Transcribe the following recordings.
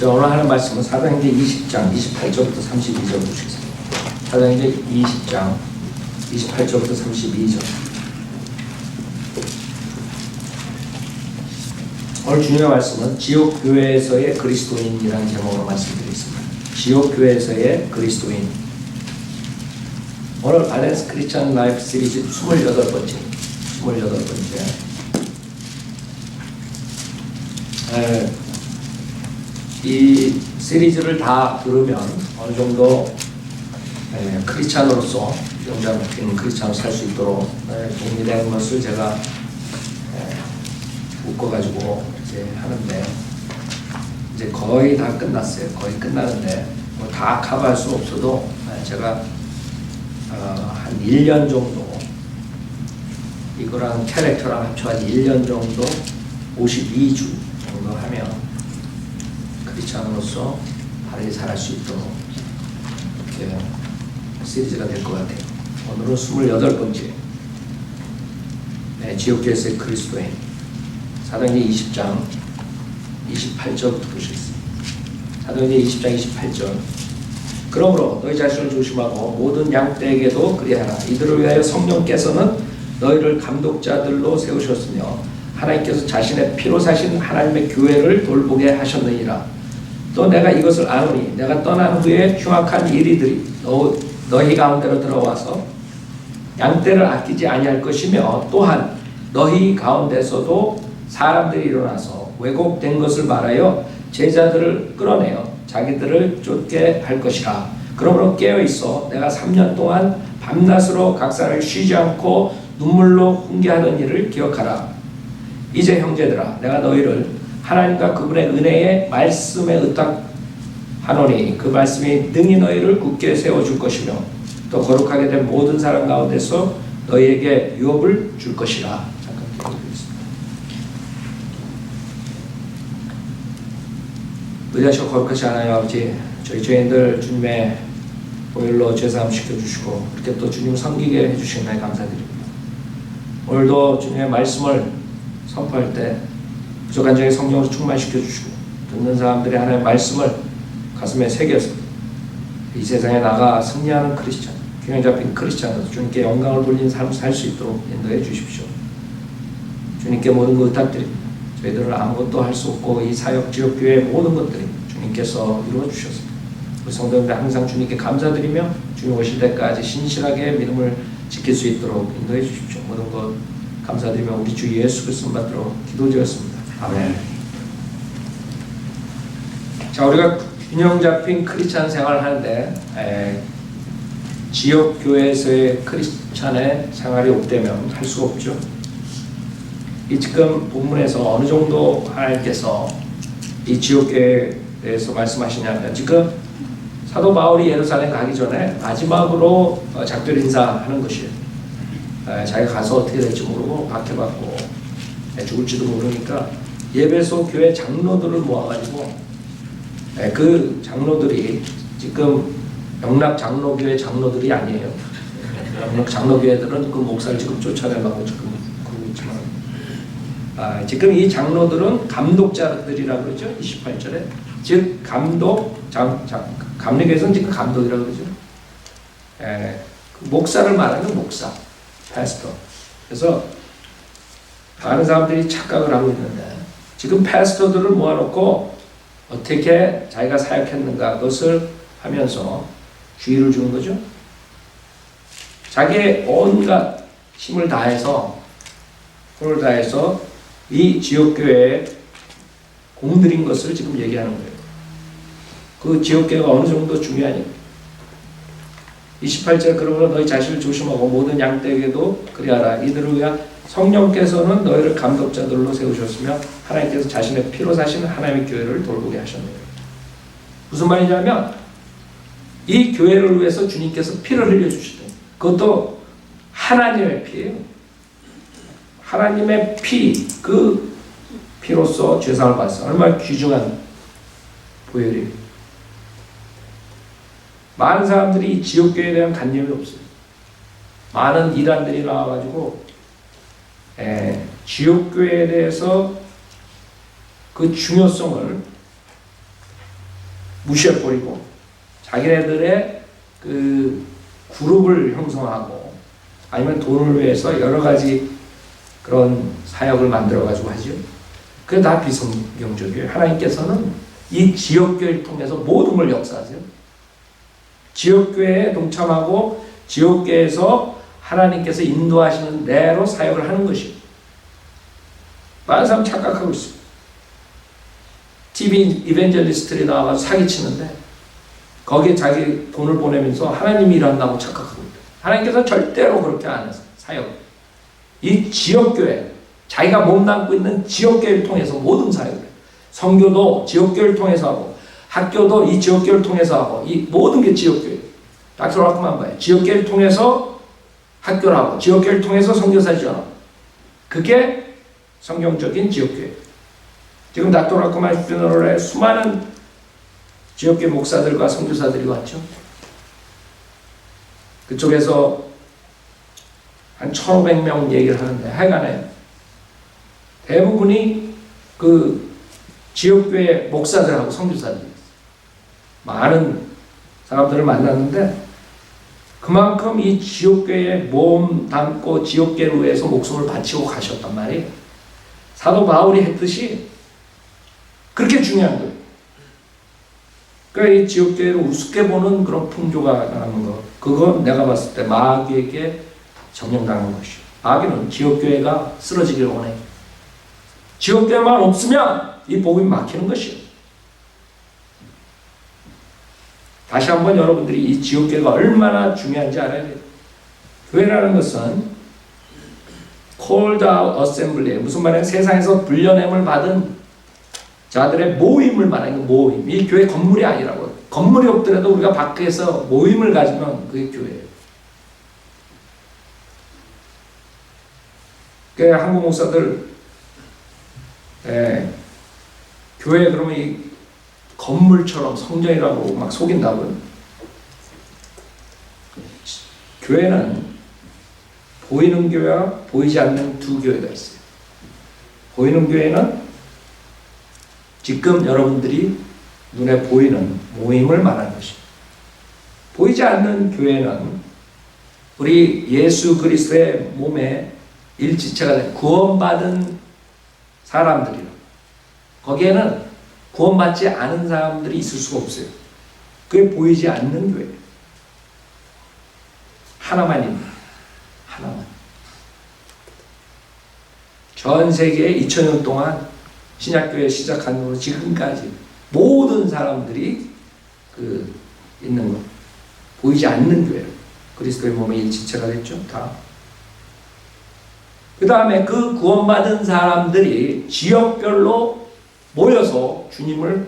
자, 오늘 하는 말씀은 사도행전 20장 28절부터 32절 보시겠습니다. 사도행전 20장 28절부터 32절. 오늘 중요한 말씀은 지옥교회에서의 그리스도인이라는 제목으로 말씀드리겠습니다. 지옥교회에서의 그리스도인. 오늘 발렌스 크리스천 라이프 시리즈 28번째. 이 시리즈를 다 들으면 어느 정도 크리스찬으로서 영장적인 크리스찬으로 살 수 있도록 도움이 되는 것을 제가 묶어가지고 이제 하는데 이제 거의 다 끝났어요. 거의 끝나는데 뭐 다 커버할 수 없어도 제가 한 1년 정도 이거랑 캐릭터랑 합쳐가지고 1년 정도 52주 정도 하면 크리스찬으로서 바르게 살아갈 수 있도록 이렇게 시리즈가 될 것 같아요. 오늘은 28번째 지옥교회에서의 그리스도인. 사도행전 20장 28절부터 보시겠습니다. 사도행전 20장 28절. 그러므로 너희 자신을 조심하고 모든 양떼에게도 그리하라. 이들을 위하여 성령께서는 너희를 감독자들로 세우셨으며 하나님께서 자신의 피로 사신 하나님의 교회를 돌보게 하셨느니라. 또 내가 이것을 아노니 내가 떠난 후에 흉악한 이리들이 너희 가운데로 들어와서 양떼를 아끼지 아니할 것이며 또한 너희 가운데서도 사람들이 일어나서 왜곡된 것을 말하여 제자들을 끌어내어 자기들을 쫓게 할 것이라. 그러므로 깨어있어 내가 3년 동안 밤낮으로 각사를 쉬지 않고 눈물로 훈계하는 일을 기억하라. 이제 형제들아 내가 너희를 하나님과 그분의 은혜의 말씀에 의탁하노니 그 말씀이 능히 너희를 굳게 세워줄 것이며 또 거룩하게 된 모든 사람 가운데서 너희에게 유업을 줄 것이라. 잠깐 기도드리겠습니다. 의지하시고 거룩하시 하나님 아버지, 저희 죄인들 주님의 보혈로 죄사함 시켜주시고 이렇게 또 주님 섬기게 해주신 날 감사드립니다. 오늘도 주님의 말씀을 선포할 때 부족한 점에 성령으로 충만시켜 주시고 듣는 사람들이 하나님의 말씀을 가슴에 새겨서 이 세상에 나가 승리하는 크리스찬, 균형 잡힌 크리스찬으로 주님께 영광을 돌리는 삶을 살 수 있도록 인도해 주십시오. 주님께 모든 것 부탁드립니다. 저희들은 아무것도 할 수 없고 이 사역 지역교회의 모든 것들이 주님께서 이루어 주셨습니다. 우리 성도님들 항상 주님께 감사드리며 주님 오실 때까지 신실하게 믿음을 지킬 수 있도록 인도해 주십시오. 모든 것 감사드리며 우리 주 예수 그리스도 받들어 기도드렸습니다. 아멘. 자, 우리가 균형 잡힌 크리스찬 생활을 하는데 지역 교회에서의 크리스찬의 생활이 없다면 할 수가 없죠. 이 지금 본문에서 어느 정도 하나님께서 이 지역 교회에 대해서 말씀하시냐면 지금 사도 바울이 예루살렘 가기 전에 마지막으로 작별 인사하는 것이에요. 자기가 가서 어떻게 될지 모르고 박해받고 죽을지도 모르니까 예배소 교회 장로들을 모아가지고 그 장로들이 지금 영락 장로교회 장로들이 아니에요. 영락 장로교회들은 그 목사를 지금 쫓아내려고 지금 그러고 있지만 지금 이 장로들은 감독자들이라고 그러죠. 28절에 즉 감독 감리교에서는 지금 감독이라고 그러죠. 그 목사를 말하는 목사, 패스터. 그래서 많은 사람들이 착각을 하고 있는데 지금 패스터들을 모아놓고 어떻게 자기가 사역했는가 그것을 하면서 주의를 주는 거죠. 자기의 온갖 힘을 다해서 이 지역교회에 공들인 것을 지금 얘기하는 거예요. 그 지역교회가 어느 정도 중요하냐. 28절 그러므로 너희 자신을 조심하고 모든 양떼에게도 그리하라. 이들을 위하여 성령께서는 너희를 감독자들로 세우셨으며 하나님께서 자신의 피로 사신 하나님의 교회를 돌보게 하셨네요. 무슨 말이냐면 이 교회를 위해서 주님께서 피를 흘려주시대. 그것도 하나님의 피예요. 하나님의 피, 그 피로써 죄사함을 받았어요. 얼마나 귀중한 보혈이에요. 많은 사람들이 이 지옥교회에 대한 관념이 없어요. 많은 이단들이 나와가지고 지옥교회에 대해서 그 중요성을 무시해버리고 자기네들의 그 그룹을 형성하고 아니면 돈을 위해서 여러 가지 그런 사역을 만들어가지고 하죠. 그게 다 비성경적이에요. 하나님께서는 이 지역교회를 통해서 모든 걸 역사하세요. 지역교회에 동참하고 지역교회에서 하나님께서 인도하시는 대로 사역을 하는 것이에요. 많은 사람 착각하고 있어요. TV 이벤젤리스트들이 나와서 사기치는데 거기에 자기 돈을 보내면서 하나님이 일한다고 착각하고 있다. 하나님께서 절대로 그렇게 안 해서 사역. 이 지역교회, 자기가 몸담고 있는 지역교회를 통해서 모든 사역을 해요. 선교도 지역교회를 통해서 하고 학교도 이 지역교회를 통해서 하고 이 모든 게 지역교회. 닥터 라크만 봐요. 지역교회를 통해서 학교를 하고 지역교회를 통해서 선교사 지원하고 그게 성경적인 지역교회. 지금 닥터 라크만 퓨너럴에 수많은 지역교회 목사들과 선교사들이 왔죠. 그쪽에서 한 1,500명 얘기를 하는데 하여간에 대부분이 그 지역교회 목사들하고 선교사들이 많은 사람들을 만났는데 그만큼 이 지역교회에 몸 담고 지역교회를 위해서 목숨을 바치고 가셨단 말이에요. 사도 바울이 했듯이 그렇게 중요한 거예요. 그러니까 이 지역교회를 우습게 보는 그런 풍조가 나는 거, 그건 내가 봤을 때 마귀에게 점령당한 것이요. 마귀는 지역교회가 쓰러지기를 원해요. 지역교회만 없으면 이 복음이 막히는 것이요. 다시 한번 여러분들이 이 지역교회가 얼마나 중요한지 알아야 돼요. 교회라는 것은 called out assembly, 무슨 말이에요? 세상에서 불려냄을 받은 자들의 모임을 말하는 모임. 이 교회 건물이 아니라고. 건물이 없더라도 우리가 밖에서 모임을 가지면 그게 교회예요. 그 한국 목사들 교회 그러면 이 건물처럼 성전이라고 막 속인다고요. 교회는 보이는 교회와 보이지 않는 두 교회가 있어요. 보이는 교회는 지금 여러분들이 눈에 보이는 모임을 말하는 것입니다. 보이지 않는 교회는 우리 예수 그리스도의 몸에 일지체가 된 구원받은 사람들이라. 거기에는 구원받지 않은 사람들이 있을 수가 없어요. 그게 보이지 않는 교회예요. 하나만입니다. 하나만. 전 세계에 2000년 동안 신약교회 시작한 후로 지금까지 모든 사람들이 있는 것. 보이지 않는 교회. 그리스도의 몸의 일지체가 됐죠. 다. 그 다음에 그 구원받은 사람들이 지역별로 모여서 주님을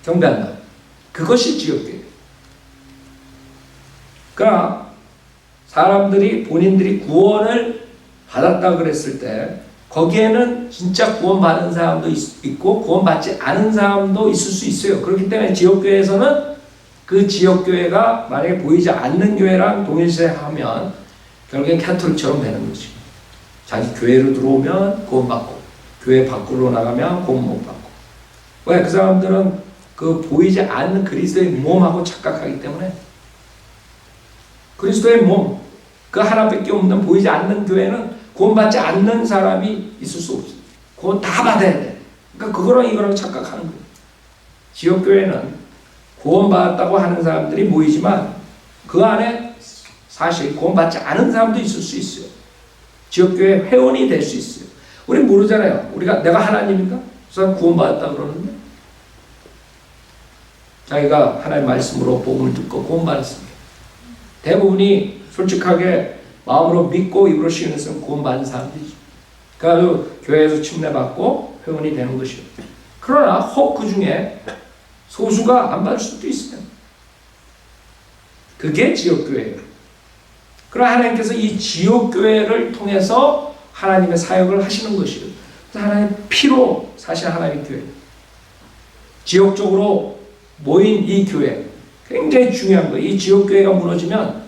경배한다. 그것이 지역교회. 그러나 사람들이 본인들이 구원을 받았다 그랬을 때 거기에는 진짜 구원받은 사람도 있고 구원받지 않은 사람도 있을 수 있어요. 그렇기 때문에 지역교회에서는 그 지역교회가 만약에 보이지 않는 교회랑 동일시하면 결국엔 캐톨릭처럼 되는 거지. 자기 교회로 들어오면 구원받고 교회 밖으로 나가면 구원 못 받고. 왜? 그 사람들은 그 보이지 않는 그리스도의 몸하고 착각하기 때문에 그리스도의 몸, 그 하나밖에 없는 보이지 않는 교회는 구원받지 않는 사람이 있을 수 없어요. 구원 다 받아야 돼. 그러니까 그거랑 이거랑 착각하는 거예요. 지역교회는 구원받았다고 하는 사람들이 모이지만 그 안에 사실 구원받지 않은 사람도 있을 수 있어요. 지역교회 회원이 될 수 있어요. 우린 모르잖아요. 내가 하나님인가? 그 사람 구원받았다 그러는데 자기가 하나님의 말씀으로 복음을 듣고 구원받았습니다. 대부분이 솔직하게 마음으로 믿고 입으로 시인는 사람은 구원받은 사람들이죠. 그래서 교회에서 침례받고 회원이 되는 것이요. 그러나 혹 그 중에 소수가 안 받을 수도 있어요. 그게 지역교회예요. 그러나 하나님께서 이 지역교회를 통해서 하나님의 사역을 하시는 것이요. 하나님의 피로 사실 하나님의 교회. 지역적으로 모인 이 교회. 굉장히 중요한 거예요. 이 지역교회가 무너지면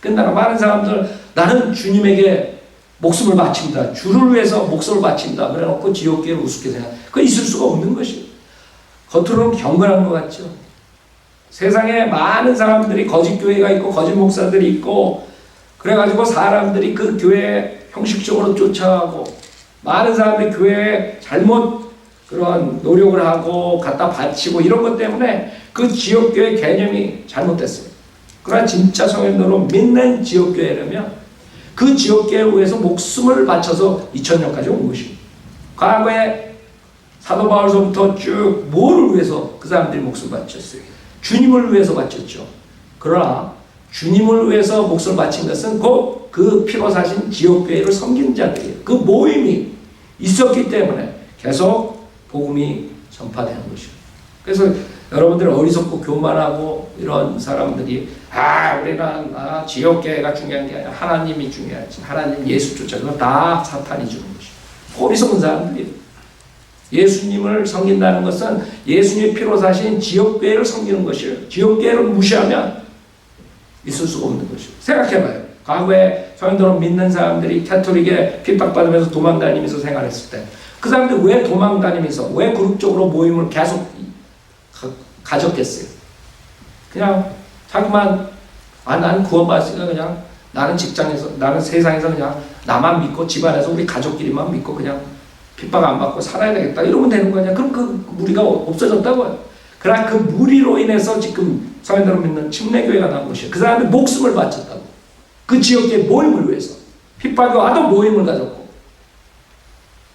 끝나가. 많은 사람들 나는 주님에게 목숨을 바친다. 주를 위해서 목숨을 바친다. 그래 놓고 지역교회를 우습게 생각. 그거 있을 수가 없는 것이에요. 겉으로는 경건한 것 같죠. 세상에 많은 사람들이 거짓 교회가 있고 거짓 목사들이 있고 그래가지고 사람들이 그 교회에 형식적으로 쫓아가고 많은 사람들이 교회에 잘못 그런 노력을 하고 갖다 바치고 이런 것 때문에 그 지역교회 개념이 잘못됐어요. 그러나 진짜 성현도로 믿는 지역교회라면 그 지역교회를 위해서 목숨을 바쳐서 2000년까지 온 것입니다. 과거에 사도 바울서부터 쭉 뭐를 위해서 그 사람들이 목숨을 바쳤어요? 주님을 위해서 바쳤죠. 그러나 주님을 위해서 목숨을 바친 것은 곧 그 피로 사신 지역교회를 섬기는 자들이에요. 그 모임이 있었기 때문에 계속 복음이 전파되는 것이죠. 그래서 여러분들 어리석고 교만하고 이런 사람들이 우리는 지역교회가 중요한 게 아니라 하나님이 중요하지. 하나님 예수 쫓아서 다 사탄이 주는 것이죠. 어리석은 사람들이에요. 예수님을 섬긴다는 것은 예수님의 피로 사신 지역교회를 섬기는 것이에요. 지역교회를 무시하면 있을 수가 없는 것이에요. 생각해봐요. 과거에 성현도를 믿는 사람들이 캐톨릭에 핍박받으면서 도망다니면서 생활했을 때 그 사람들이 왜 도망다니면서 왜 그룹적으로 모임을 계속 가졌겠어요? 그냥 자기만 나는 구원받았으니까 그냥 나는 직장에서 나는 세상에서 그냥 나만 믿고 집안에서 우리 가족끼리만 믿고 그냥 핍박 안 받고 살아야 되겠다 이러면 되는 거 아니야? 그럼 그 무리가 없어졌다고요. 그러나 그 무리로 인해서 지금 성현도를 믿는 침례교회가 나온 것이에요. 그 사람들이 목숨을 바쳤다고. 그 지역의 모임을 위해서 핍박이 와도 모임을 가졌고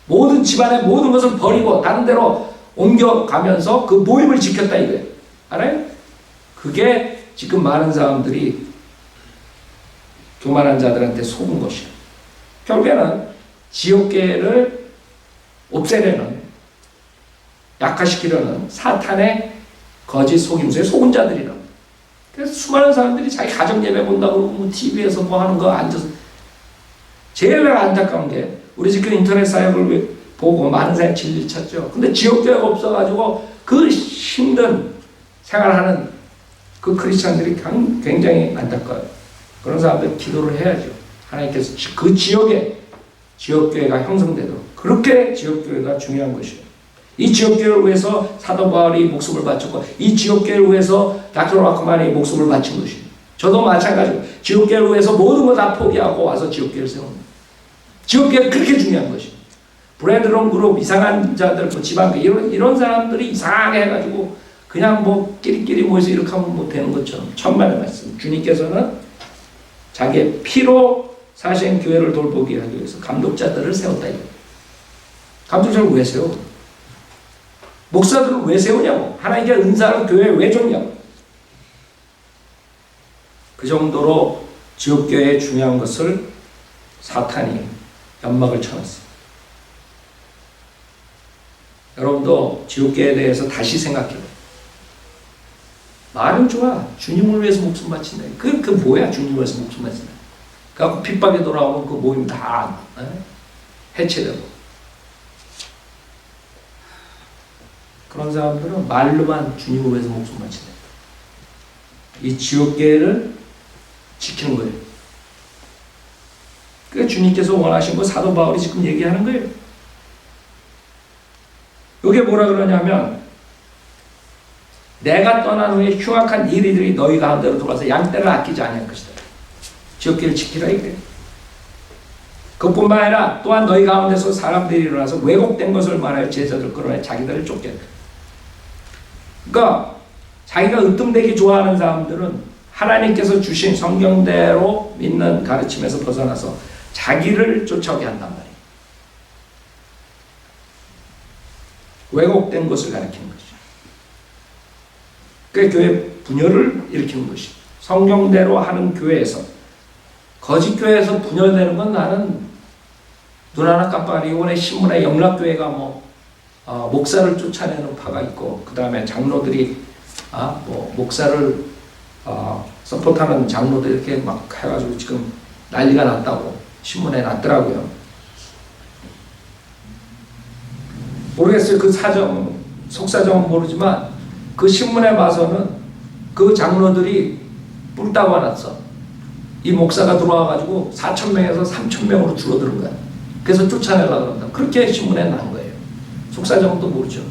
모든 집안의 모든 것을 버리고 다른 데로 옮겨가면서 그 모임을 지켰다 이거예요. 알아요? 그게 지금 많은 사람들이 교만한 자들한테 속은 것이에요. 결국에는 지역계를 없애려는 약화시키려는 사탄의 거짓 속임수에 속은 자들이라고. 그래서 수많은 사람들이 자기 가정 예배 본다고 뭐 TV에서 뭐 하는 거 앉아서 제일 안타까운 게 우리 지금 인터넷 사역을 보고 많은 사람이 진리를 찾죠. 근데 지역교회가 없어가지고 그 힘든 생활하는 그 크리스찬들이 굉장히 안타까워요. 그런 사람들 기도를 해야죠. 하나님께서 그 지역에 지역교회가 형성되도록. 그렇게 지역교회가 중요한 것이에요. 이 지역교회를 위해서 사도 바울이 목숨을 바쳤고 이 지역교회를 위해서 닥터 라크만이 목숨을 바친 것입니다. 저도 마찬가지로 지역교회를 위해서 모든 거 다 포기하고 와서 지역교회를 세웁니다. 지역교회가 그렇게 중요한 것입니다. 브레드론 그룹 이상한 자들 뭐 지방 이런 사람들이 이상하게 해가지고 그냥 뭐 끼리끼리 모여서 이렇게 하면 못 되는 것처럼 천만의 말씀. 주님께서는 자기의 피로 사신 교회를 돌보게 하기 위해서 감독자들을 세웠다. 감독자를 왜 세워? 목사들을 왜 세우냐고. 하나님께 은사를 교회에 왜 줬냐고. 그 정도로 지역교회에 중요한 것을 사탄이 연막을 쳐놨어요. 여러분도 지옥계에 대해서 다시 생각해요. 말은 좋아. 주님을 위해서 목숨 바친다. 그 뭐야? 주님을 위해서 목숨 바친다. 그래갖고 핍박에 돌아오면 그 모임 다 해체되고. 그런 사람들은 말로만 주님을 위해서 목숨 바친다. 이 지옥계를 지키는 거예요. 그러니까 주님께서 원하신 거 사도 바울이 지금 얘기하는 거예요. 이게 뭐라 그러냐면 내가 떠난 후에 흉악한 이리들이 너희 가운데로 돌아서 양떼를 아끼지 아니할 것이다. 지역계를 지키라 이거예요. 그뿐만 아니라 또한 너희 가운데서 사람들이 일어나서 왜곡된 것을 말하여 제자들 끌어내 자기들을 쫓겠다. 그러니까 자기가 으뜸되기 좋아하는 사람들은 하나님께서 주신 성경대로 믿는 가르침에서 벗어나서 자기를 쫓아오게 한단 말이에요. 왜곡된 것을 가리키는 것이죠. 그 교회 분열을 일으키는 것이죠. 성경대로 하는 교회에서 거짓 교회에서 분열되는 건 나는 눈 하나 깜빡이 이번에 신문에 영락교회가 목사를 쫓아내는 파가 있고 그 다음에 장로들이 목사를 서포트하는 장로들 이렇게 막 해가지고 지금 난리가 났다고 신문에 났더라고요. 모르겠어요. 그 사정, 속사정은 모르지만 그 신문에 봐서는 그 장로들이 뿔 따고 났어. 이 목사가 들어와가지고 4,000명에서 3,000명으로 줄어드는 거야. 그래서 쫓아내려고 그런다. 그렇게 신문에 난 거예요. 속사정도 모르죠.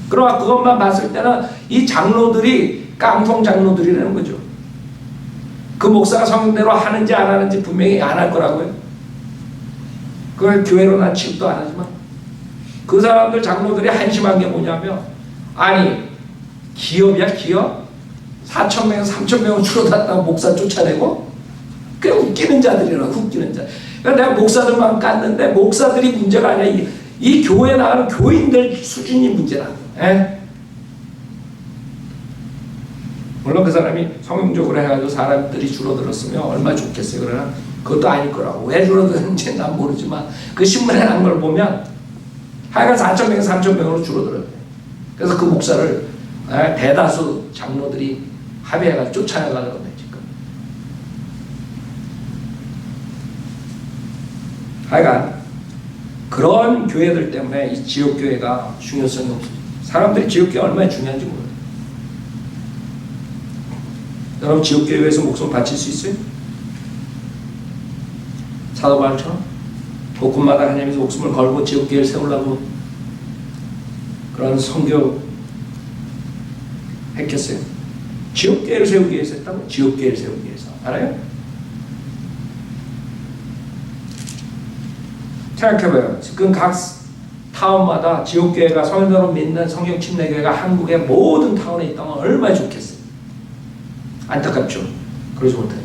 그러나 그것만 봤을 때는 이 장로들이 깡통 장로들이라는 거죠. 그 목사가 성대로 하는지 안 하는지 분명히 안 할 거라고요. 그걸 교회로 난 취급도 안 하지만 그 사람들 장로들이 한심한 게 뭐냐면, 아니 기업이야 기업? 4,000명 3,000명은 줄어들었다고 목사 쫓아내고? 그게 웃기는 자들이라고. 웃기는 자. 그러니까 내가 목사들만 깠는데 목사들이 문제가 아니야. 이 교회에 나가는 교인들 수준이 문제라고. 물론 그 사람이 성경적으로 해가지고 사람들이 줄어들었으면 얼마나 좋겠어요. 그러나 그것도 아닐 거라고. 왜 줄어드는지 난 모르지만 그 신문에 난 걸 보면 하여간 4,000명 3,000명으로 줄어들어요. 그래서 그 목사를 대다수 장로들이 합의해가 쫓아내려고 그러네 지금. 하여간 그런 교회들 때문에 이 지역교회가 중요성이 없어요. 사람들이 지역교회 얼마나 중요한지 몰라요. 여러분 지역교회에서 목숨 바칠 수 있어요? 사도 바울처럼 곳곳마다 하나님께서 목숨을 걸고 지역교회를 세우려고 그런 선교 했겠어요? 지역교회를 세우기 위해서 했다고? 지역교회를 세우기 위해서. 알아요? 생각해봐요. 지금 각 타운마다 지역교회가 성인으로 믿는 성경 침례교회가 한국의 모든 타운에 있다면 얼마나 좋겠어요. 안타깝죠. 그러지 못해요.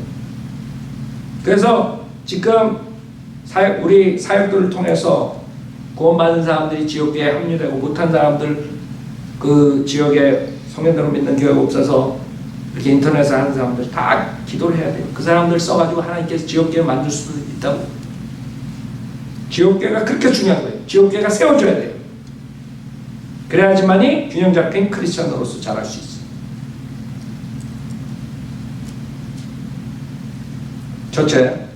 그래서 지금 우리 사역들을 통해서 구원받은 사람들이 지역교회에 합류되고 못한 사람들 그 지역에 성경대로 믿는 교회가 없어서 이렇게 인터넷에 하는 사람들 다 기도를 해야 돼요. 그 사람들 써가지고 하나님께서 지역교회 만들 수도 있다고. 지역교회가 그렇게 중요한 거예요. 지역교회가 세워줘야 돼요. 그래야지만이 균형 잡힌 크리스천으로서 자랄 수 있어요. 첫째,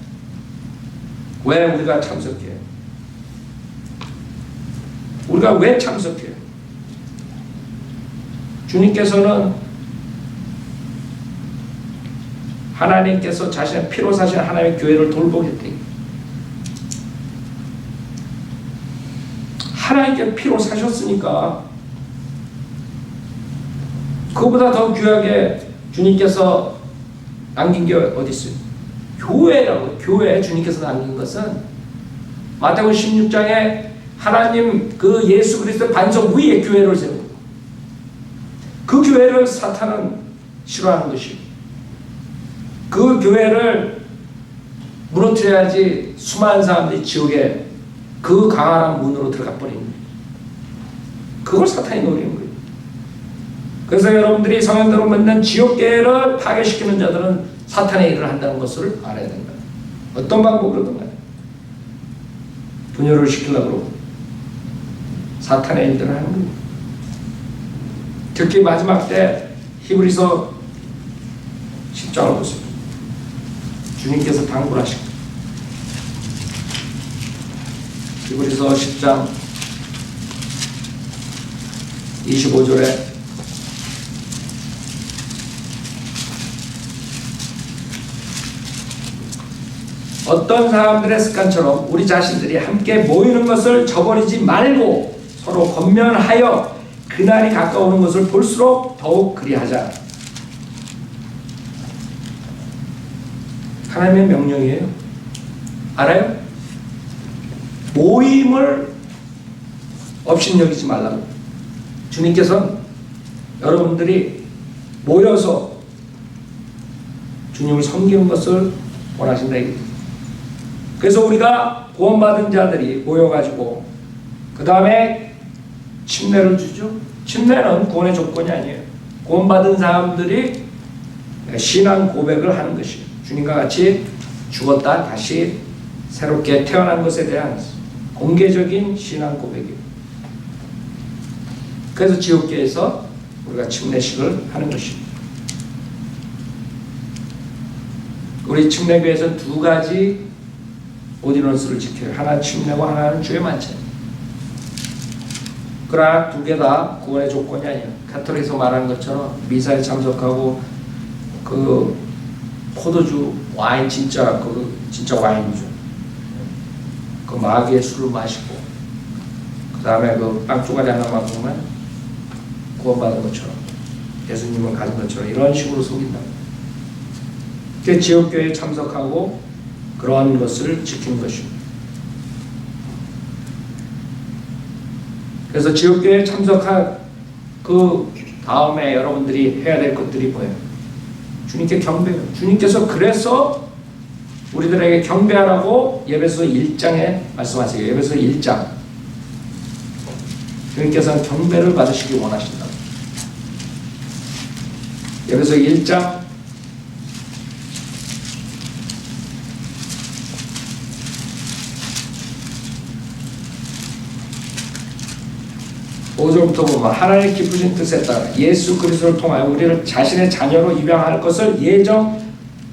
왜 우리가 참석해요? 우리가 왜 참석해요? 주님께서는 하나님께서 자신의 피로 사신 하나님의 교회를 돌보겠대. 하나님께 피로 사셨으니까 그보다 더 귀하게 주님께서 남긴 게 어디 있어요? 교회라고. 교회 주님께서 남긴 것은 마태복음 16장에 하나님 그 예수 그리스도의 반석 위에 교회를 세우고 그 교회를 사탄은 싫어하는 것이고 그 교회를 무너뜨려야지 수많은 사람들이 지옥에 그 강한 문으로 들어가 버리는 거예요. 그걸 사탄이 노리는 거예요. 그래서 여러분들이 성경대로 믿는 지옥계를 파괴시키는 자들은 사탄의 일을 한다는 것을 알아야 된다. 어떤 방법으로든 간에 분열을 시키려고 사탄의 일들을 하는 거예요. 특히 마지막 때 히브리서 10장을 보세요. 주님께서 당부를 하시고 히브리서 10장 25절에 어떤 사람들의 습관처럼 우리 자신들이 함께 모이는 것을 저버리지 말고 서로 권면하여 그날이 가까우는 것을 볼수록 더욱 그리하자. 하나님의 명령이에요. 알아요? 모임을 업신여기지 말라고. 주님께서는 여러분들이 모여서 주님을 섬기는 것을 원하신다. 그래서 우리가 구원받은 자들이 모여가지고 그 다음에 침례를 주죠. 침례는 구원의 조건이 아니에요. 구원받은 사람들이 신앙 고백을 하는 것이에요. 주님과 같이 죽었다 다시 새롭게 태어난 것에 대한 공개적인 신앙 고백이에요. 그래서 지옥계에서 우리가 침례식을 하는 것입니다. 우리 침례교회에서는 두 가지 오디넌스를 지켜요. 하나는 침례고 하나는 주의 만찬. 그러나 두 개 다 구원의 조건이 아니에요. 가톨릭에서 말하는 것처럼 미사에 참석하고 그 포도주 와인 진짜 와인이죠. 그 마귀의 술을 마시고 그 다음에 그 빵 쪼가리 하나 먹으면 구원받은 것처럼 예수님은 가진 것처럼 이런 식으로 속인다. 그 지역교회에 참석하고 그러한 것을 지키는 것입니다. 그래서 지역교회에 참석한 그 다음에 여러분들이 해야 될 것들이 뭐예요? 주님께 경배해요. 주님께서 그래서 우리들에게 경배하라고 예배소 1장에 말씀하세요. 예배소 1장. 주님께서는 경배를 받으시기 원하신다. 예배소 1장 5절부터 보면 하나님의 기쁘신 뜻에 따라 예수 그리스도를 통하여 우리를 자신의 자녀로 입양할 것을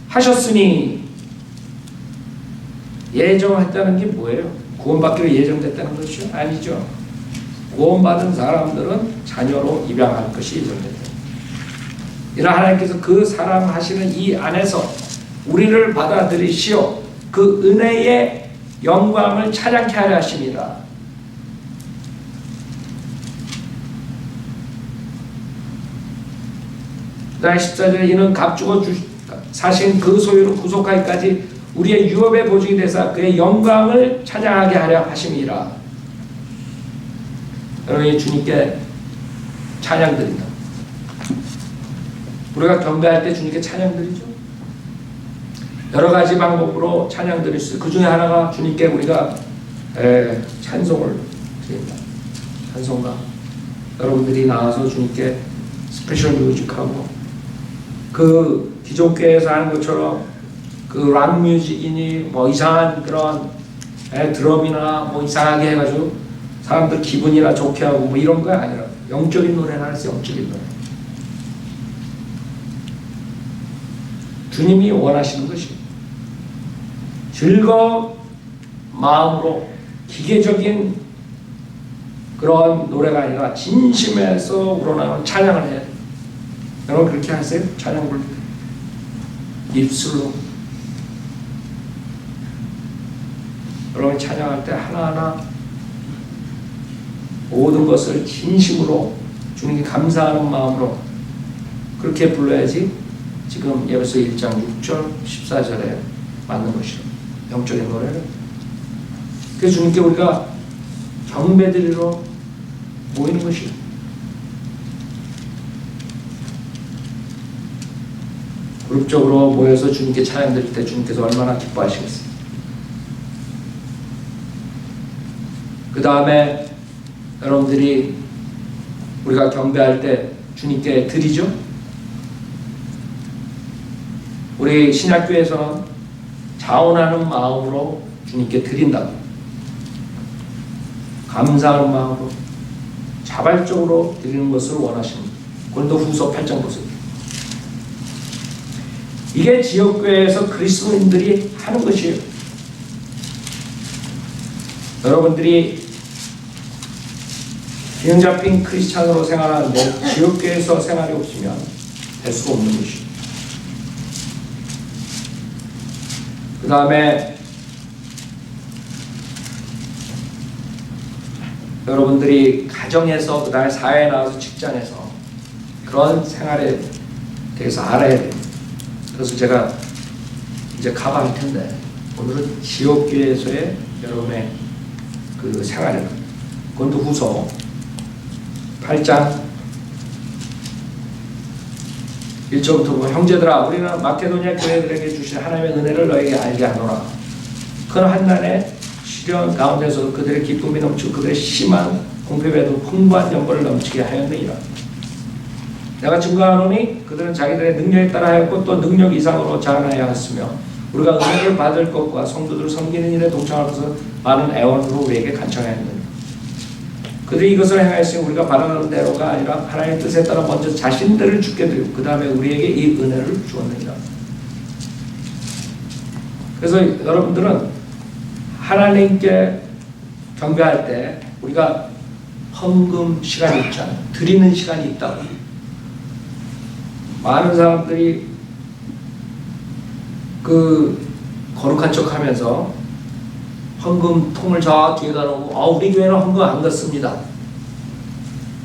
예정하셨으니. 예정했다는 게 뭐예요? 구원받기로 예정됐다는 것이죠? 아니죠. 구원받은 사람들은 자녀로 입양할 것이 예정됐다. 이런 하나님께서 그 사랑하시는 이 안에서 우리를 받아들이시어 그 은혜의 영광을 찬양케 하려 하십니다. 그다음 14절에 이는 값주고 사신 그 소유를 구속하기까지 우리의 유업의 보증이 되사 그의 영광을 찬양하게 하려 하심이라. 여러분이 주님께 찬양 드린다. 우리가 경배할 때 주님께 찬양 드리죠. 여러 가지 방법으로 찬양 드릴 수 있어요. 그 중에 하나가 주님께 우리가 찬송을 드립니다. 찬송가. 여러분들이 나와서 주님께 스페셜 뮤직하고 그 기존 교회에서 하는 것처럼 그 락 뮤직이니 뭐 이상한 그런 드럼이나 뭐 이상하게 해가지고 사람들 기분이나 좋게 하고 뭐 이런 거 아니라 영적인 노래를 하면서 영적인 노래. 주님이 원하시는 것이 즐거운 마음으로 기계적인 그런 노래가 아니라 진심에서 우러나오는 찬양을 해야 돼요. 여러분 그렇게 하세요? 찬양 부를 때 입술로. 여러분 찬양할 때 하나하나 모든 것을 진심으로 주님께 감사하는 마음으로 그렇게 불러야지 지금 예배소 1장 6절 14절에 맞는 것이요. 영적인 노래를. 그래서 주님께 우리가 경배드리러 모이는 것이요. 그룹적으로 모여서 주님께 찬양 드릴 때 주님께서 얼마나 기뻐하시겠어요. 그 다음에 여러분들이 우리가 경배할 때 주님께 드리죠. 우리 신약교회에서는 자원하는 마음으로 주님께 드린다고. 감사하는 마음으로 자발적으로 드리는 것을 원하십니다. 고린도후서 8장 보세요. 이게 지역교회에서 그리스도인들이 하는 것이에요. 여러분들이 균형 잡힌 크리스찬으로 생활하는데 지역교회에서 생활이 없으면 될 수가 없는 것이에요. 그 다음에 여러분들이 가정에서 그 다음에 사회에 나와서 직장에서 그런 생활에 대해서 알아야 돼요. 그래서 제가 이제 가봐할 텐데 오늘은 지역교회에서의 여러분의 그 생활을 고린도후서 8장 1절부터 보면 형제들아 우리는 마케도니아 교회들에게 주신 하나님의 은혜를 너에게 알게 하노라. 큰 환난의 시련 가운데서 그들의 기쁨이 넘치고 그들의 심한 공표에도 풍부한 연보를 넘치게 하였느니라. 내가 증거하노니 그들은 자기들의 능력에 따라 하였고 또 능력 이상으로 자랑하여 했으며 우리가 은혜를 받을 것과 성도들을 섬기는 일에 동참하면서 많은 애원으로 우리에게 간청하였느니라. 그들이 이것을 행하였으니 우리가 바라는 대로가 아니라 하나님의 뜻에 따라 먼저 자신들을 죽게 드리고 그 다음에 우리에게 이 은혜를 주었느니라. 그래서 여러분들은 하나님께 경배할 때 우리가 헌금 시간이 있잖아요. 드리는 시간이 있다고. 많은 사람들이 그 거룩한 척 하면서 헌금통을 저 뒤에다 놓고 우리 교회는 헌금 안 넣습니다.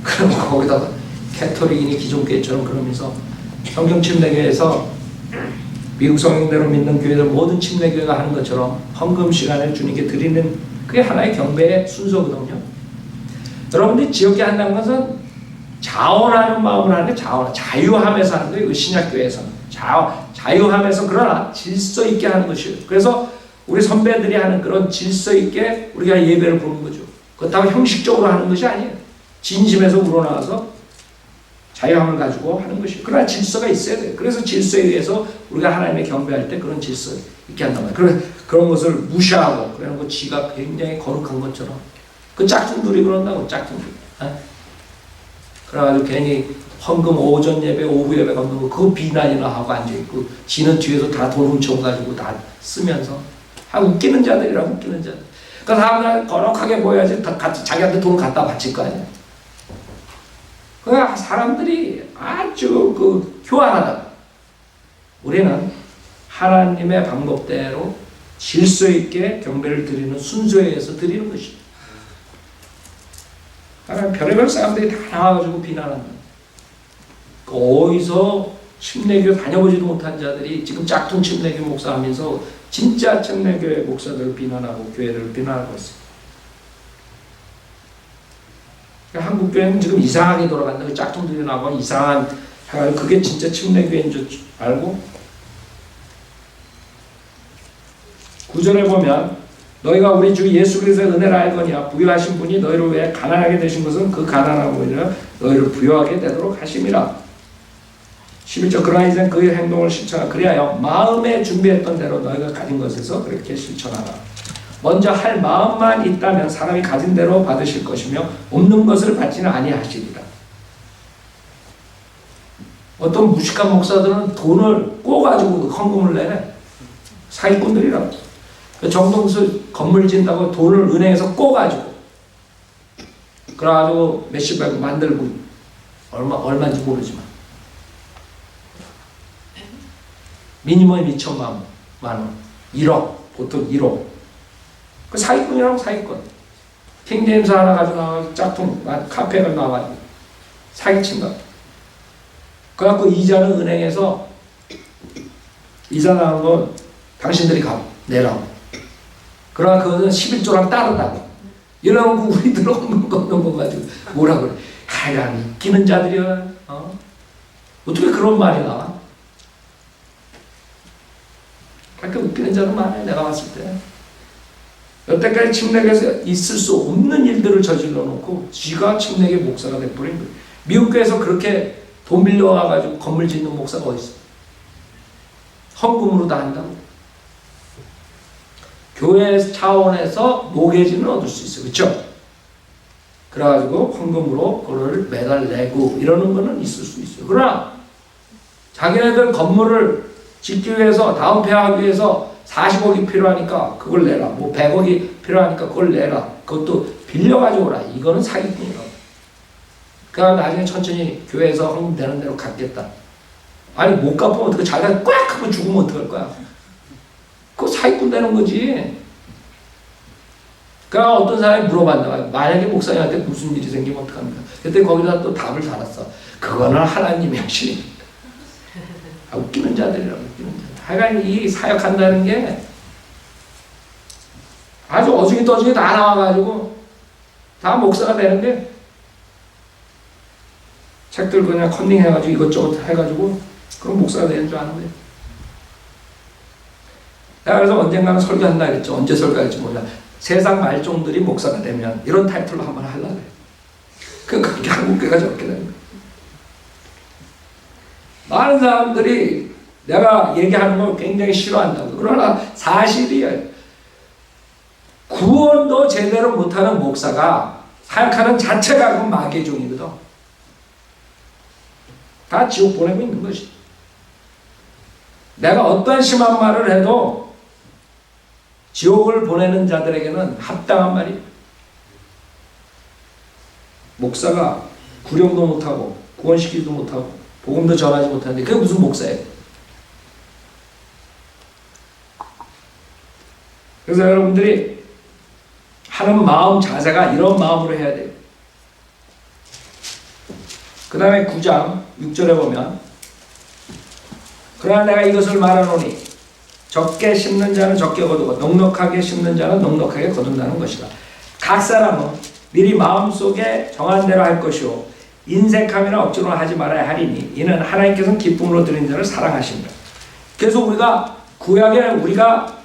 그럼 거기다가 캐토릭이니 기존교회처럼 그러면서 성경 침례교회에서 미국 성경대로 믿는 교회들 모든 침례교회가 하는 것처럼 헌금 시간에 주님께 드리는 그게 하나의 경배의 순서거든요. 여러분들이 지역교회 한다는 것은 자원하는 마음을 하는 게 자유함에서 하는 거예요. 신약교회에서는 자유함에서 그러나 질서 있게 하는 것이에요. 그래서 우리 선배들이 하는 그런 질서 있게 우리가 예배를 보는 거죠. 그렇다고 형식적으로 하는 것이 아니에요. 진심에서 우러나와서 자유함을 가지고 하는 것이에요. 그러나 질서가 있어야 돼요. 그래서 질서에 의해서 우리가 하나님의 경배할 때 그런 질서 있게 한단 말이에요. 그런 것을 무시하고 그런 거 지가 굉장히 거룩한 것처럼 그 짝퉁들이 그런다고 짝퉁들. 그래가지고 괜히 헌금 오전 예배, 오후 예배 갚는 거 그거 비난이나 하고 앉아있고 지는 뒤에서 다 돈 훔쳐가지고 다 쓰면서 웃기는 자들이라고 웃기는 자들. 그러니까 사람들 거룩하게 보여야지 같이 자기한테 돈 갖다 바칠 거 아니야. 그러니까 사람들이 아주 교활하다. 우리는 하나님의 방법대로 질서 있게 경배를 드리는 순서에 의해서 드리는 것이죠. 하나님 별의별 사람들이 다 나와가지고 비난한다. 어디서 침례교 다녀보지도 못한 자들이 지금 짝퉁 침례교 목사하면서 진짜 침례교회 목사들을 비난하고 교회를 비난하고 있어요. 한국 교회는 지금 이상하게 돌아간다. 그 짝퉁들이 나고 이상한 그게 진짜 침례교회인 줄 알고 9절에 보면 너희가 우리 주 예수 그리스도의 은혜를 알거니와 부유하신 분이 너희를 위해 가난하게 되신 것은 그 가난한 분이라 너희를 부유하게 되도록 하심이라. 11절 그러나 이제 그 행동을 실천하라. 그리하여 마음에 준비했던 대로 너희가 가진 것에서 그렇게 실천하라. 먼저 할 마음만 있다면 사람이 가진 대로 받으실 것이며 없는 것을 받지는 아니하시리라. 어떤 무식한 목사들은 돈을 꼬가지고 헌금을 내네. 사기꾼들이라고. 정동수 건물 짓는다고 돈을 은행에서 꼬가지고 그래가지고 몇십억 만들고 얼마인지 모르지만 미니멈이 2천만 원 1억 보통 1억 그 사기꾼이라고 사기꾼. 킹제임스 하나 가지고 나와서 짝퉁 카페가 나와가지고 사기친다. 그래갖고 이자는 은행에서 이자 나온 거 당신들이 내라고. 그러나 그거는 11조랑 따르다고. 이러면 우리들 없는 거 가지고 뭐라 그래. 하여간 웃기는 자들이야. 어떻게 그런 말이 나와? 그렇게 웃기는 자는 많아요. 내가 봤을 때. 여태까지 침례교에서 있을 수 없는 일들을 저질러 놓고 지가 침례교 목사가 돼버린 거예요. 미국 교회에서 그렇게 돈 빌려와가지고 건물 짓는 목사가 어디 있어? 헌금으로 다 한다고. 교회 차원에서 모계지는 얻을 수 있어요. 그렇죠? 그래가지고 헌금으로 그걸 매달 내고 이러는 거는 있을 수 있어요. 그러나 자기네들 건물을 짓기 위해서 다음 폐하기 위해서 40억이 필요하니까 그걸 내라. 뭐 100억이 필요하니까 그걸 내라. 그것도 빌려가지고 오라. 이거는 사기꾼이라고. 그러니까 나중에 천천히 교회에서 헌금 되는 대로 갚겠다. 아니 못 갚으면 어떡해. 자기가 꽉 하고 죽으면 어떡할 거야. 그거 사기꾼 되는 거지. 그러니까 어떤 사람이 물어봤나. 만약에 목사님한테 무슨 일이 생기면 어떡합니까? 그때 거기다 또 답을 달았어. 그거는 하나님의 하시니. 웃기는 자들이라고. 웃기는 자들. 하여간 이 사역한다는 게 아주 어중이 떠중이 다 나와가지고 다 목사가 되는데 책들 그냥 컨닝해가지고 이것저것 해가지고 그럼 목사가 되는 줄 아는 거예요. 내가 그래서 언젠가는 설교한다 그랬죠. 언제 설교할지 몰라. 세상 말종들이 목사가 되면 이런 타이틀로 한번 하려고 해요. 그렇게 한국교회가 저렇게 되는 거예요. 많은 사람들이 내가 얘기하는 걸 굉장히 싫어한다고. 그러나 사실이에요. 구원도 제대로 못하는 목사가 사역하는 자체가 그 마귀의 종이거든. 다 지옥 보내고 있는 것이. 내가 어떤 심한 말을 해도 지옥을 보내는 자들에게는 합당한 말이. 목사가 구령도 못하고 구원시키지도 못하고 복음도 전하지 못하는데 그게 무슨 목사예요? 그래서 여러분들이 하는 마음 자세가 이런 마음으로 해야 돼요. 그 다음에 9장 6절에 보면 그러나 내가 이것을 말하노니 적게 심는 자는 적게 거두고 넉넉하게 심는 자는 넉넉하게 거둔다는 것이다. 각 사람은 미리 마음속에 정한 대로 할 것이요 인색함이나 억지로 하지 말아야 하리니 이는 하나님께서는 기쁨으로 드린 자를 사랑하십니다. 그래서 우리가 구약에 우리가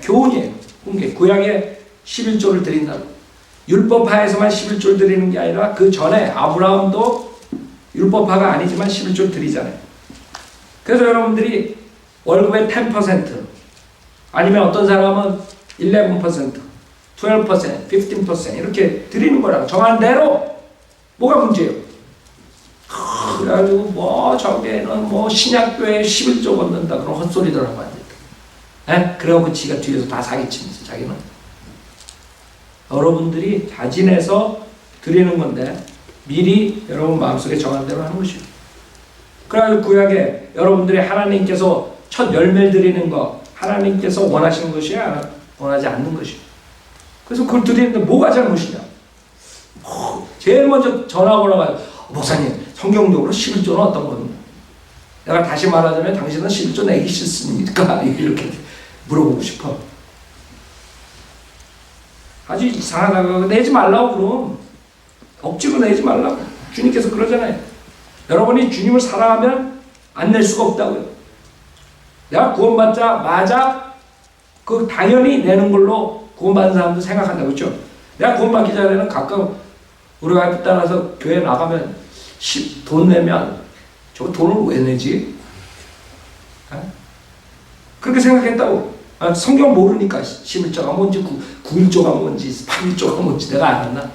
교훈이에요. 구약에 11조를 드린다고. 율법하에서만 11조를 드리는 게 아니라 그 전에 아브라함도 율법하가 아니지만 11조를 드리잖아요. 그래서 여러분들이 월급의 10% 아니면 어떤 사람은 11%, 12%, 15% 이렇게 드리는 거라고 정한 대로. 뭐가 문제예요? 그래가지고 뭐 저기에는 뭐 신약교회에 11조 걷는다 그런 헛소리들 하고 앉았다. 그래갖고 지가 뒤에서 다 사기치면서 자기는. 여러분들이 자진해서 드리는 건데 미리 여러분 마음속에 정한 대로 하는 것이에요. 그래가지고 구약에 여러분들이 하나님께서 첫 열매를 드리는 거 하나님께서 원하시는 것이야 원하지 않는 것이에요. 그래서 그걸 드리는데 뭐가 잘못이냐? 제일 먼저 전화 걸어가요. 목사님 성경적으로 11조는 어떤 겁니까? 내가 다시 말하자면 당신은 11조 내기 싫습니까? 이렇게 물어보고 싶어. 아주 이상하다고 내지 말라고 그럼. 억지로 내지 말라고. 주님께서 그러잖아요. 여러분이 주님을 사랑하면 안 낼 수가 없다고요. 내가 구원받자마자 그 당연히 내는 걸로 구원받은 사람도 생각한다고 그렇죠? 내가 구원받기 전에는 가끔 우리 와이프 따라서 교회 나가면 돈 내면 저거 돈을 왜 내지? 그렇게 생각했다고. 성경 모르니까 11조가 뭔지 9일조가 뭔지 8일조가 뭔지 내가 알았나?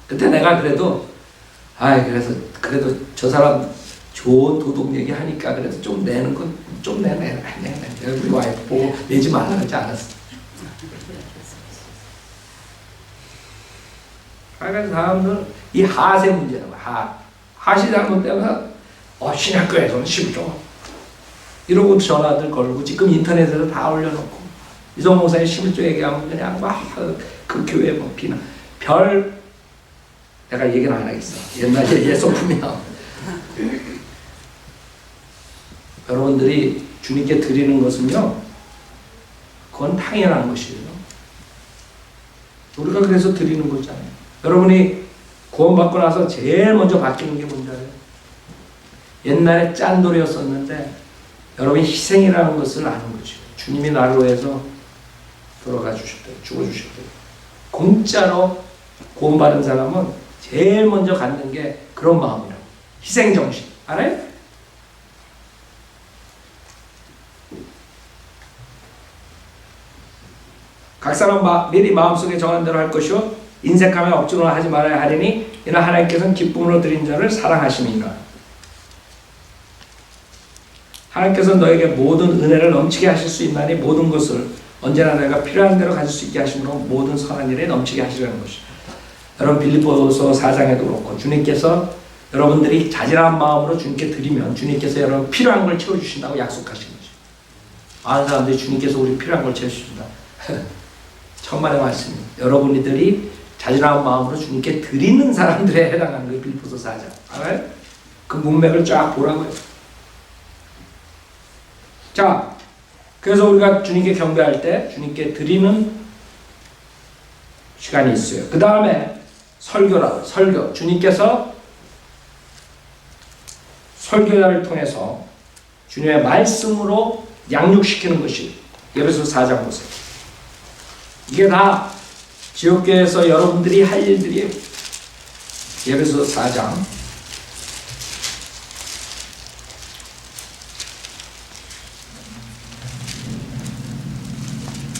그때 내가 그래도 그래도 저 사람 좋은 도덕 얘기 하니까 그래도 좀 내는 건 좀 내네. 우리 와이프 보고 내지 말라 하지 않았어. 그래서 사람들은 이 하세 문제라고. 하시 잘못 때문에 신학교에서는 11조 이러고 전화들 걸고 지금 인터넷에서 다 올려놓고 이성 목사님 11조 얘기하면 그냥 막 그 교회 뭐 비나 내가 얘기는 안 하겠어. 옛날에 예소품이야. 여러분들이 주님께 드리는 것은요 그건 당연한 것이에요. 우리가 그래서 드리는 거잖아요. 여러분이 구원받고 나서 제일 먼저 바뀌는 게 뭔지 알아요? 옛날에 짠돌이었었는데 여러분이 희생이라는 것을 아는 거죠. 주님이 나를 위해서 돌아가 주셨대요. 죽어주셨대요. 공짜로 구원받은 사람은 제일 먼저 갖는 게 그런 마음이라고. 희생정신. 알아요? 각 사람 미리 마음속에 정한 대로 할 것이요 인색하며 억지로 하지 말아야 하리니 이는 하나님께서는 기쁨으로 드린 자를 사랑하심이니라. 하나님께서는 너에게 모든 은혜를 넘치게 하실 수 있나니 모든 것을 언제나 너희가 필요한 대로 가질 수 있게 하심으로 모든 선한 일에 넘치게 하시려는 것이다. 여러분 빌립보서 4장에도 그렇고 주님께서 여러분들이 자진한 마음으로 주님께 드리면 주님께서 여러분 필요한 걸 채워주신다고 약속하신 거죠. 많은 사람들이 주님께서 우리 필요한 걸 채워주신다. 천만의 말씀입니다. 여러분들이 자진한 마음으로 주님께 드리는 사람들에 해당하는 거예요. 빌립보서 4장. 알아요? 그 문맥을 쫙 보라고요. 자, 그래서 우리가 주님께 경배할 때 주님께 드리는 시간이 있어요. 그 다음에 설교라고. 설교. 주님께서 설교자를 통해서 주님의 말씀으로 양육시키는 것이 에베소 4장 보세요. 이게 다 지옥교회에서 여러분들이 할 일들이에요. 에베소 4장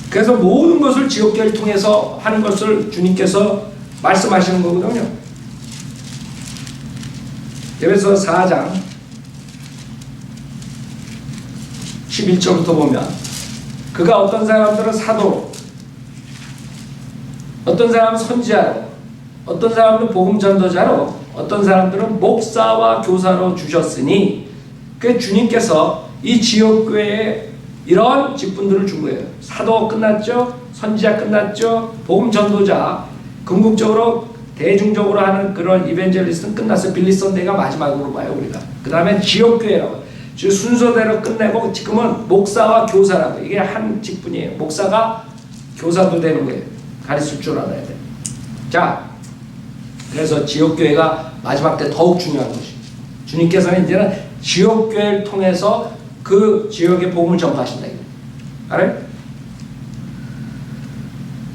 그래서 모든 것을 지옥교회를 통해서 하는 것을 주님께서 말씀하시는 거거든요. 에베소 4장 11절부터 보면 그가 어떤 사람들은 사도로 어떤 사람은 선지자로 어떤 사람은 복음 전도자로 어떤 사람들은 목사와 교사로 주셨으니 그 주님께서 이 지역교회에 이런 직분들을 준 거예요. 사도 끝났죠. 선지자 끝났죠. 복음 전도자. 궁극적으로 대중적으로 하는 그런 이벤젤리스트는 끝났어요. 빌리 선데이가 마지막으로 봐요 우리가. 그 다음에 지역교회라고 즉 순서대로 끝내고 지금은 목사와 교사라고 이게 한 직분이에요. 목사가 교사도 되는 거예요. 가르칠 줄 알아야 돼. 자, 그래서 지역교회가 마지막 때 더욱 중요한 것이 주님께서는 이제는 지역교회를 통해서 그 지역의 복음을 전파하신다. 알아요?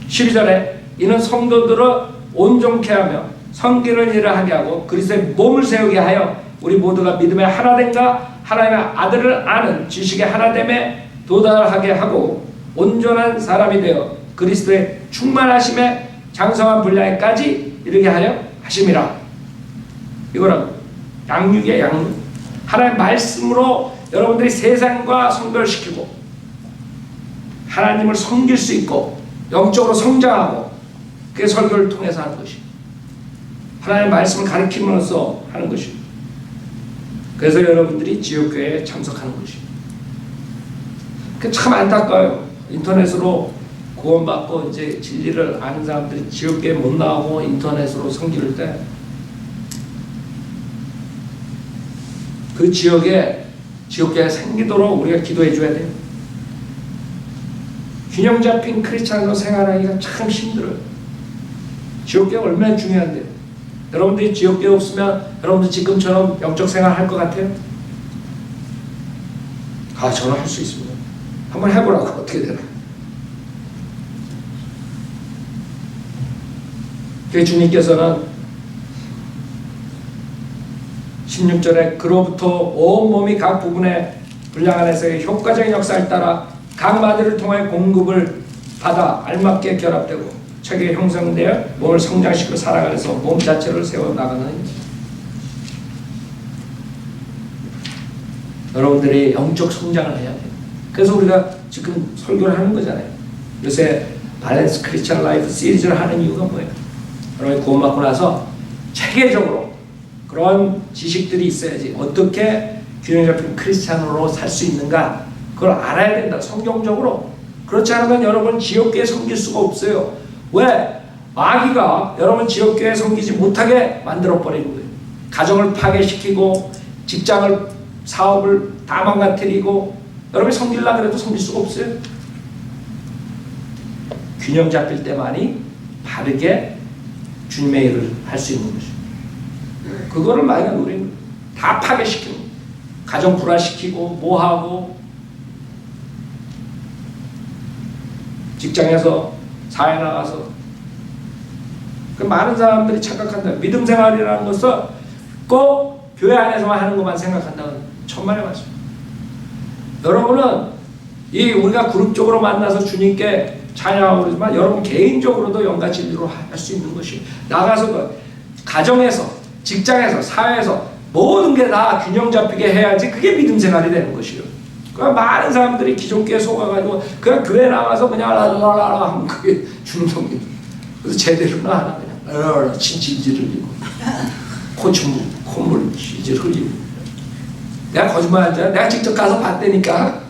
12절에 이는 성도들을 온전케 하며 섬기는 일을 하게 하고 그리스도의 몸을 세우게 하여 우리 모두가 믿음의 하나됨과 하나님의 아들을 아는 지식의 하나됨에 도달하게 하고 온전한 사람이 되어 그리스도의 충만하심에 장성한 분량에까지 이르게 하려 하심이라. 이거는 양육이야. 양육. 하나님의 말씀으로 여러분들이 세상과 성별시키고 하나님을 섬길 수 있고 영적으로 성장하고 그게 설교를 통해서 하는 것이 하나님의 말씀을 가르침으로써 하는 것이. 그래서 여러분들이 지역교회에 참석하는 것이. 그 참 안타까워요. 인터넷으로 구원받고 이제 진리를 아는 사람들이 지역교회 못 나오고 인터넷으로 섬길 때 그 지역교회가 생기도록 우리가 기도해 줘야 돼요. 균형 잡힌 크리스찬으로 생활하기가 참 힘들어요. 지역교회가 얼마나 중요한데요. 여러분들이 지역교회 없으면 여러분들 지금처럼 영적 생활 할 것 같아요? 저는 할 수 있습니다. 한번 해보라고. 어떻게 되나. 그 주님께서는 16절에 그로부터 온몸이 각 부분의 분량 안에서의 효과적인 역사를 따라 각 마디를 통해 공급을 받아 알맞게 결합되고 체계에 형성되어 몸을 성장시키고 살아가면서 몸 자체를 세워나가는. 여러분들이 영적 성장을 해야 돼요. 그래서 우리가 지금 설교를 하는 거잖아요. 요새 밸런스 크리스천 라이프 시리즈를 하는 이유가 뭐예요? 여러분이 구원받고 나서 체계적으로 그런 지식들이 있어야지 어떻게 균형 잡힌 크리스찬으로 살 수 있는가 그걸 알아야 된다. 성경적으로. 그렇지 않으면 여러분 지역교회 섬길 수가 없어요. 왜? 마귀가 여러분 지역교회 섬기지 못하게 만들어버리는 거예요. 가정을 파괴시키고 직장을 사업을 다 망가뜨리고 여러분이 섬기려고 해도 섬길 수가 없어요. 균형 잡힐 때만이 바르게 주님의 일을 할 수 있는 것이죠. 그거를 마귀가 노리는 다 파괴시키는 거예요. 가정 불화시키고 뭐하고 직장에서 사회 나가서 그 많은 사람들이 착각한다. 믿음 생활이라는 것은 꼭 교회 안에서만 하는 것만 생각한다는 천만의 말씀. 여러분은 이 우리가 그룹적으로 만나서 주님께 찬양하고 그러지만 여러분 개인적으로도 영과 진리로 할 수 있는 것이 나가서 가정에서 직장에서 사회에서 모든 게 다 균형 잡히게 해야지 그게 믿음 생활이 되는 것이요. 그러니까 많은 사람들이 기존교회 속아가지고 그냥 교회 나가서 그냥 라라라라 하면 그게 주님 섬기는. 그래서 제대로는 안 하냐. 진질질 흘리고 콧물 질질 흘리고. 내가 거짓말하잖아. 내가 직접 가서 봤다니까.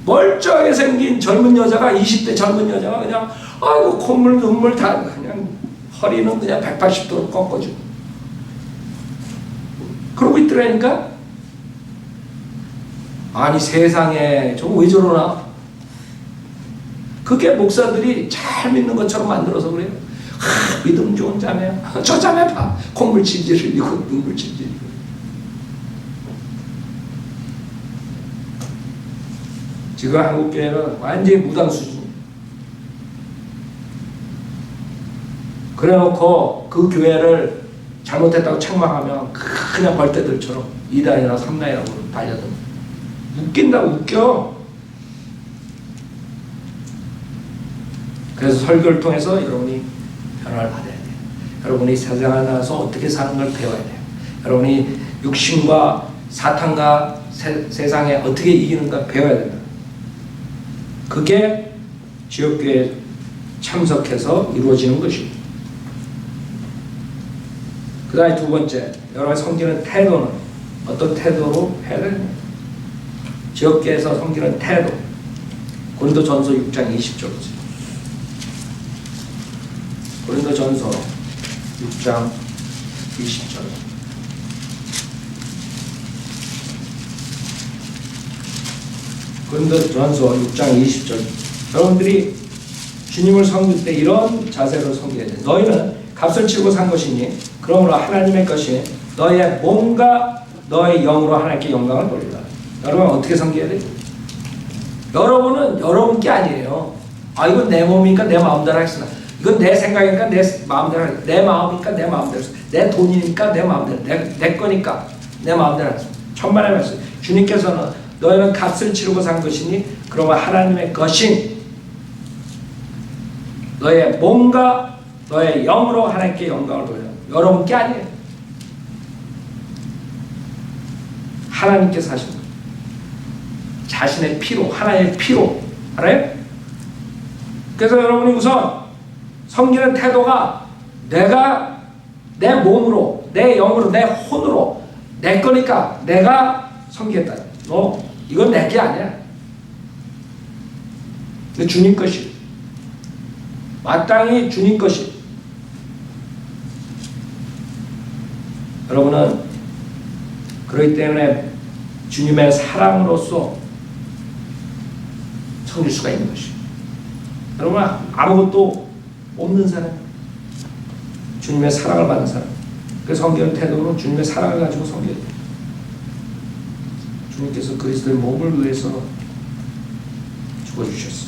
멀쩡하게 생긴 젊은 여자가 20대 젊은 여자가 그냥 아이고 콧물 눈물 다 그냥 허리는 그냥 180도로 꺾어주고 그러고 있더라니까. 아니 세상에 저거 왜 저러나. 그게 목사들이 잘 믿는 것처럼 만들어서 그래요. 믿음 좋은 자매야. 저 자매 봐. 콧물 질질 흘리고 눈물 질질 흘리고. 지금 한국교회는 완전히 무당 수준이에요. 그래놓고 그 교회를 잘못했다고 책망하면 그냥 벌떼들처럼 2단이나 3단이라고 달려듭니다. 웃긴다고 웃겨. 그래서 설교를 통해서 여러분이 변화를 받아야 돼요. 여러분이 세상에 나가서 어떻게 사는 걸 배워야 돼요. 여러분이 육신과 사탄과 세상에 어떻게 이기는가 배워야 된다. 그게 지역교회에 참석해서 이루어지는 것입니다. 그 다음에 두 번째, 여러분이 섬기는 태도는 어떤 태도로 해야 되느냐. 지역교회에서 섬기는 태도. 고린도전서 6장 20절 보세요. 고린도전서 6장 20절. 고린도전서 6장 20절. 여러분들이 주님을 섬길 때 이런 자세로 섬겨야 돼. 너희는 값을 치르고 산 것이니 그러므로 하나님의 것이 너의 몸과 너의 영으로 하나님께 영광을 돌리라. 여러분 어떻게 섬겨야 돼? 여러분은 여러분 게 아니에요. 아 이건 내 몸이니까 내 마음대로 하겠습니다. 이건 내 생각이니까 내 마음대로 하겠습니다. 내 마음이니까 내 마음대로 하겠습니다. 내 돈이니까 내 마음대로, 내 거니까 내 마음대로 하겠습니다. 천만의 말씀. 주님께서는 너희는 값을 치르고 산 것이니 그러면 하나님의 것인 너의 몸과 너의 영으로 하나님께 영광을 돌려. 여러분 게 아니에요. 하나님께서 하신 거예요. 자신의 피로, 하나님의 피로. 알아요? 그래서 여러분이 우선 섬기는 태도가 내가 내 몸으로, 내 영으로, 내 혼으로 내 거니까 내가 섬기겠다. 이건 내 게 아니야. 이거 주님 것이. 마땅히 주님 것이. 여러분은 그렇기 때문에 주님의 사랑으로서 섬길 수가 있는 것이. 여러분 아무것도 없는 사람, 주님의 사랑을 받는 사람. 그 섬기는 태도로 주님의 사랑을 가지고 섬겨야 돼. 주님께서 그리스도의 몸을 위해서 죽어주셨어.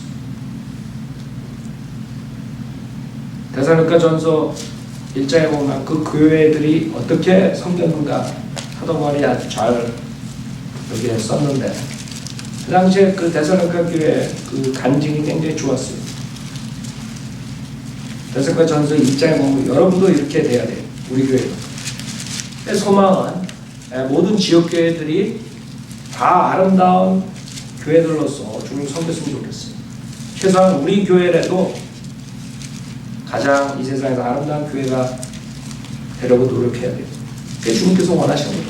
데살로니가전서 1장에 보면 그 교회들이 어떻게 섬겼는가 사도 바울이 아주 잘 여기에 썼는데, 그 당시에 그 데살로니가 교회 그 간증이 굉장히 좋았어요. 데살로니가전서 1장에 보면 여러분도 이렇게 돼야 돼요. 우리 교회가. 소망은 모든 지역 교회들이 다 아름다운 교회들로서 주님 섬겼으면 좋겠어요. 최소한 우리 교회라도 가장 이 세상에서 아름다운 교회가 되려고 노력해야 돼요. 그게 주님께서 원하시는 거죠.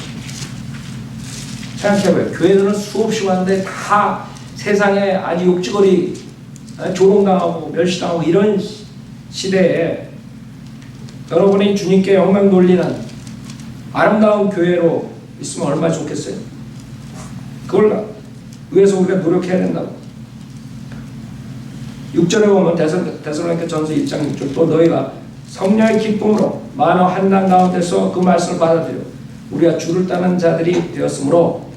생각해봐요. 교회들은 수없이 많은데 다 세상에 아주 욕지거리 조롱당하고 멸시당하고 이런 시대에 여러분이 주님께 영광 돌리는 아름다운 교회로 있으면 얼마나 좋겠어요. 그걸 위해서 우리가 노력해야 된다고. 6절에 보면 데살로니가전서 1장 6절 또 너희가 성령의 기쁨으로 만화 환난 가운데서 그 말씀을 받아들여 우리가 주를 따르는 자들이 되었으므로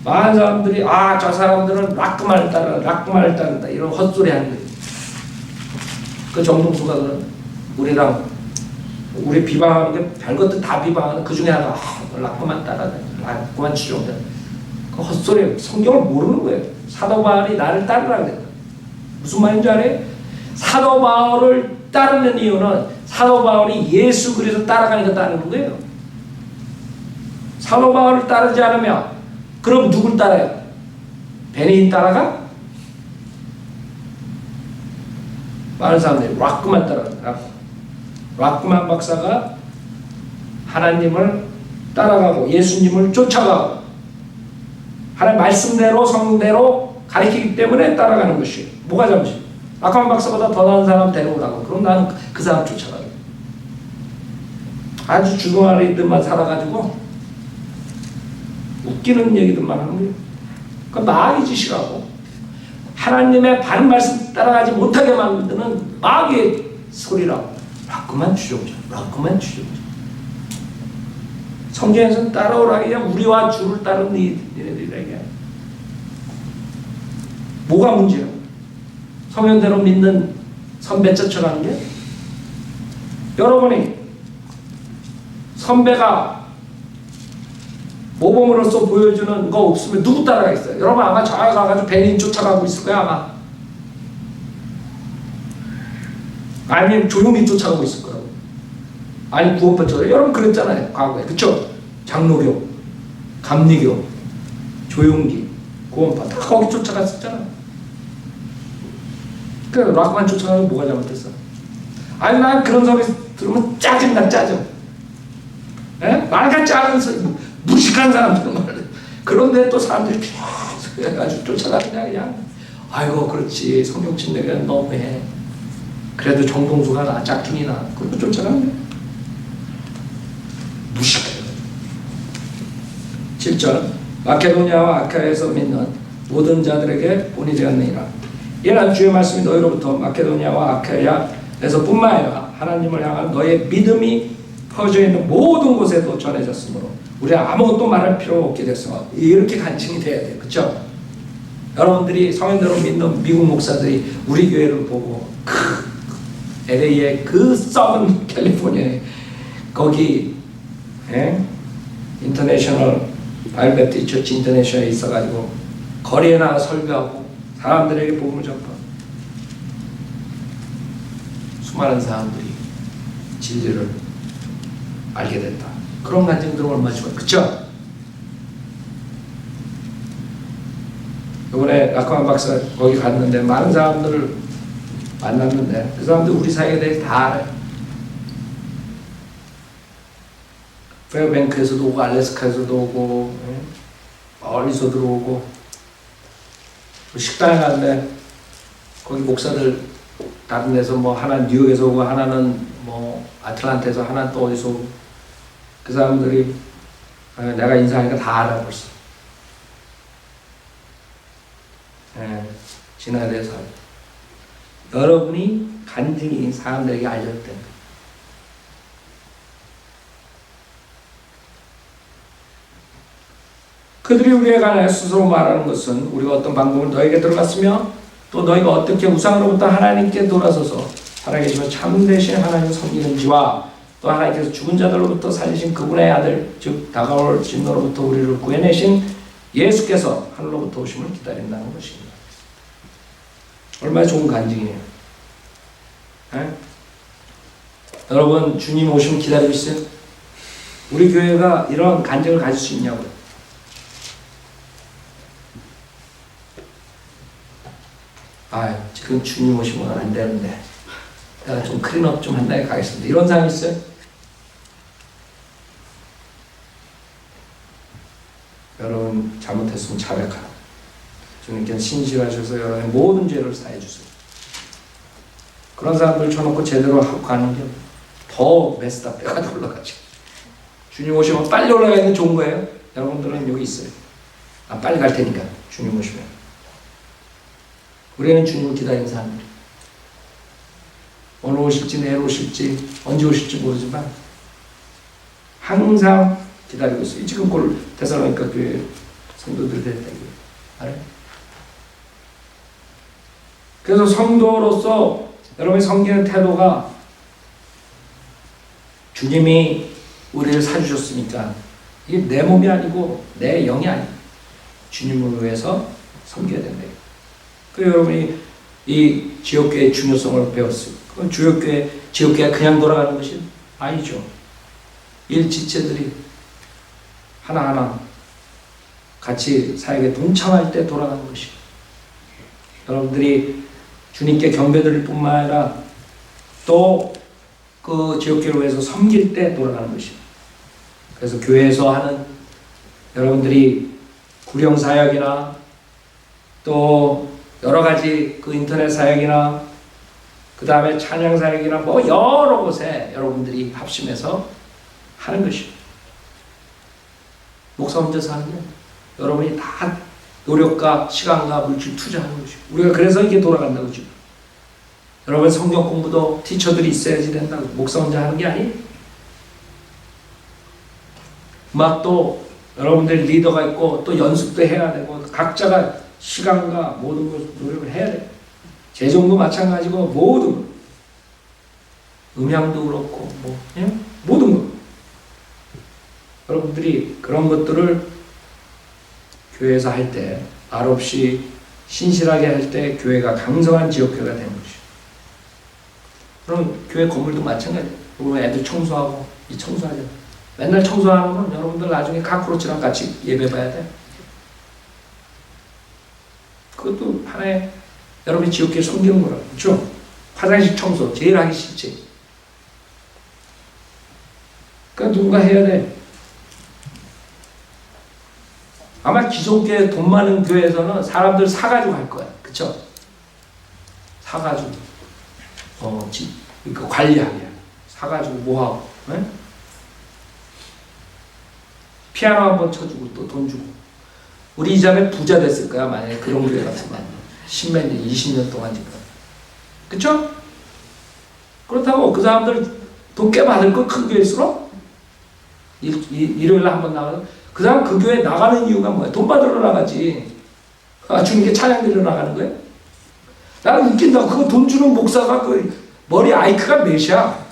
많은 사람들이 저 사람들은 락그만을 따른다 이런 헛소리 하는 거예요. 그 정동수가 우리랑 우리 비방하는 게 별것도 다 비방하는 그 중에 하나 락그만 따라다 락그만 추종다 그 헛소리. 성경을 모르는 거예요. 사도 바울이 나를 따르라 그랬다. 무슨 말인지 알아요? 사도 바울을 따르는 이유는 사도 바울이 예수 그리스도 따라가니까 따르는 거예요. 사도 바울을 따르지 않으면 그럼 누굴 따라요? 베네인 따라가? 많은 사람들이 락그만 따라간다. 락그만 박사가 하나님을 따라가고 예수님을 쫓아가고 하나님 말씀대로 성대로 가르치기 때문에 따라가는 것이에요. 뭐가 잘못이에요? 락그만 박사보다 더 나은 사람 데려오라고. 그럼 나는 그 사람 쫓아가요. 아주 주둥아리 들만 살아가지고 웃기는 얘기들만 하는 거예요. 그 마귀 짓이라고. 하나님의 바른 말씀 따라가지 못하게 만드는 마귀의 소리라고. 락그만 주종자. 성경에서는 따라오라게 우리와 주를 따르는 이들에게 뭐가 문제야? 성경대로 믿는 선배 쫓아가는 게? 여러분이 선배가 모범으로서 보여주는 거 없으면 누구 따라가겠어요? 여러분 아마 저기 가가지고 베네인 쫓아가고 있을 거야 아마. 아니면 조용히 쫓아가고 있을 거라고. 아니 구원파 쫓아. 여러분 그랬잖아요 과거에. 그쵸? 장로교, 감리교, 조용기, 구원파 다 거기 쫓아갔었잖아. 그래 락만 쫓아가면 뭐가 잘못됐어? 아니 난 그런 소리 들으면 짜증나 짜증. 말같지 않은 소리 무식한 사람들 말이야. 그런데 또 사람들이 계속 해가지고 쫓아가냐 그냥. 아이고 그렇지 성경 침례가 너무해. 그래도 정동수가 나, 짝퉁이 나. 그리고 쫓아가는 거예요. 무식해요. 7절 마케도니아와 아카야에서 믿는 모든 자들에게 본이 되었느니라. 이는 주의 말씀이 너희로부터 마케도니아와 아카야에서 뿐만 아니라 하나님을 향한 너의 믿음이 퍼져 있는 모든 곳에도 전해졌으므로 우리가 아무것도 말할 필요 없게 됐어. 이렇게 간증이 돼야 돼요. 그렇죠? 여러분들이 성인대로 믿는 미국 목사들이 우리 교회를 보고 LA의 그 썩은 캘리포니아에 거기 인터내셔널 바이블 처치 인터내셔널에 있어가지고 거리에 나가 설교하고 사람들에게 복음을 전파. 수많은 사람들이 진리를 알게 됐다. 그런 간증들은 얼마나 좋아요. 그쵸? 이번에 라카만 박사 거기 갔는데 많은 사람들을 만났는데 그 사람들 우리 사역에 대해 다 알아요. 페어뱅크에서도 오고 알래스카에서도 오고 멀리서 들어오고 식당에 갔는데 거기 목사들 다른 데서 뭐 하나는 뉴욕에서 오고 하나는 뭐 아틀란타에서 하나는 또 어디서 오고 그 사람들이 내가 인사하니까 다 알아 벌써. 진화에 대해서 여러분이 간증이 사람들에게 알려줄 때 그들이 우리에 관하여 스스로 말하는 것은 우리가 어떤 방법을 너에게 들어갔으며 또 너희가 어떻게 우상으로부터 하나님께 돌아서서 살아계시며 참되신 하나님을 섬기는지와 또 하나님께서 죽은 자들로부터 살리신 그분의 아들 즉 다가올 진노로부터 우리를 구해내신 예수께서 하늘로부터 오심을 기다린다는 것입니다. 얼마나 좋은 간증이에요. 여러분 주님 오심을 기다리고 있어요? 우리 교회가 이런 간증을 가질 수 있냐고요? 지금 주님 오시면 안 되는데 내가 좀 클린업 좀 한 달에 가겠습니다. 이런 사람 있어요? 여러분 잘못했으면 자백하라. 주님께서 신실하셔서 여러분의 모든 죄를 사해 주세요. 그런 사람들 쳐놓고 제대로 하고 가는 게 더 메스다 뼈가 올라가죠. 주님 오시면 빨리 올라가는 게 좋은 거예요. 여러분들은 여기 있어요. 빨리 갈 테니까 주님 오시면. 우리는 주님을 기다리는 사람들. 오늘 오실지 내일 오실지 언제 오실지 모르지만 항상 기다리고 있어요. 지금 꼴 데살로니가 교회 성도들이 됐다고요. 알아요? 그래서 성도로서 여러분이 섬기는 태도가 주님이 우리를 사주셨으니까 이게 내 몸이 아니고 내 영이 아니고 주님을 위해서 섬겨야 된다. 그래서 여러분이 이 지역교회의 중요성을 배웠어요. 그건 지역교회가 그냥 돌아가는 것이 아니죠. 일지체들이 하나하나 같이 사역에 동참할 때 돌아가는 것이. 여러분들이 주님께 경배드릴 뿐만 아니라 또 그 지역교회를 위해서 섬길 때 돌아가는 것입니다. 그래서 교회에서 하는 여러분들이 구령 사역이나 또 여러 가지 그 인터넷 사역이나 그 다음에 찬양 사역이나 뭐 여러 곳에 여러분들이 합심해서 하는 것입니다. 목사 혼자서 하는 게 여러분이 다 노력과 시간과 물질 투자하는 것입니다. 우리가 그래서 이게 돌아간다고 지금. 여러분 성경 공부도 티처들이 있어야지 된다고. 목사 혼자 하는 게 아니에요. 음악도 여러분들 리더가 있고 또 연습도 해야 되고 각자가 시간과 모든 걸 노력을 해야 돼요. 재정도 마찬가지고 모든 것. 음향도 그렇고 모든 것. 여러분들이 그런 것들을 교회에서 할 때 말없이 신실하게 할 때 교회가 강성한 지역교회가 되는 것이죠. 그럼 교회 건물도 마찬가지예요. 그리고 애들 청소하고 청소하죠. 맨날 청소하는 건 여러분들 나중에 카크로치랑 같이 예배 봐야 돼. 그것도 하나의 여러분이 지역교회 섬기는 거라고. 그렇죠? 화장실 청소 제일 하기 싫지. 그러니까 누군가 해야 돼. 아마 기존교회 돈 많은 교회에서는 사람들 사가지고 할 거야. 그쵸? 사가지고. 그러니까 관리하게 사가지고 뭐하고, 네? 피아노 한번 쳐주고 또 돈 주고. 우리 이자매 부자 됐을 거야 만약에 그런 교회 같으면. 10몇 년, 20년 동안 지금. 그쵸? 그렇다고 그 사람들 돈 꽤 받을 거 큰 교회일수록 일요일날 한번 나가서 그 사람 그 교회 나가는 이유가 뭐야? 돈 받으러 나가지. 주님께 찬양 드리러 나가는 거야? 나는 웃긴다. 그거 돈 주는 목사가 그 머리 아이크가 몇이야?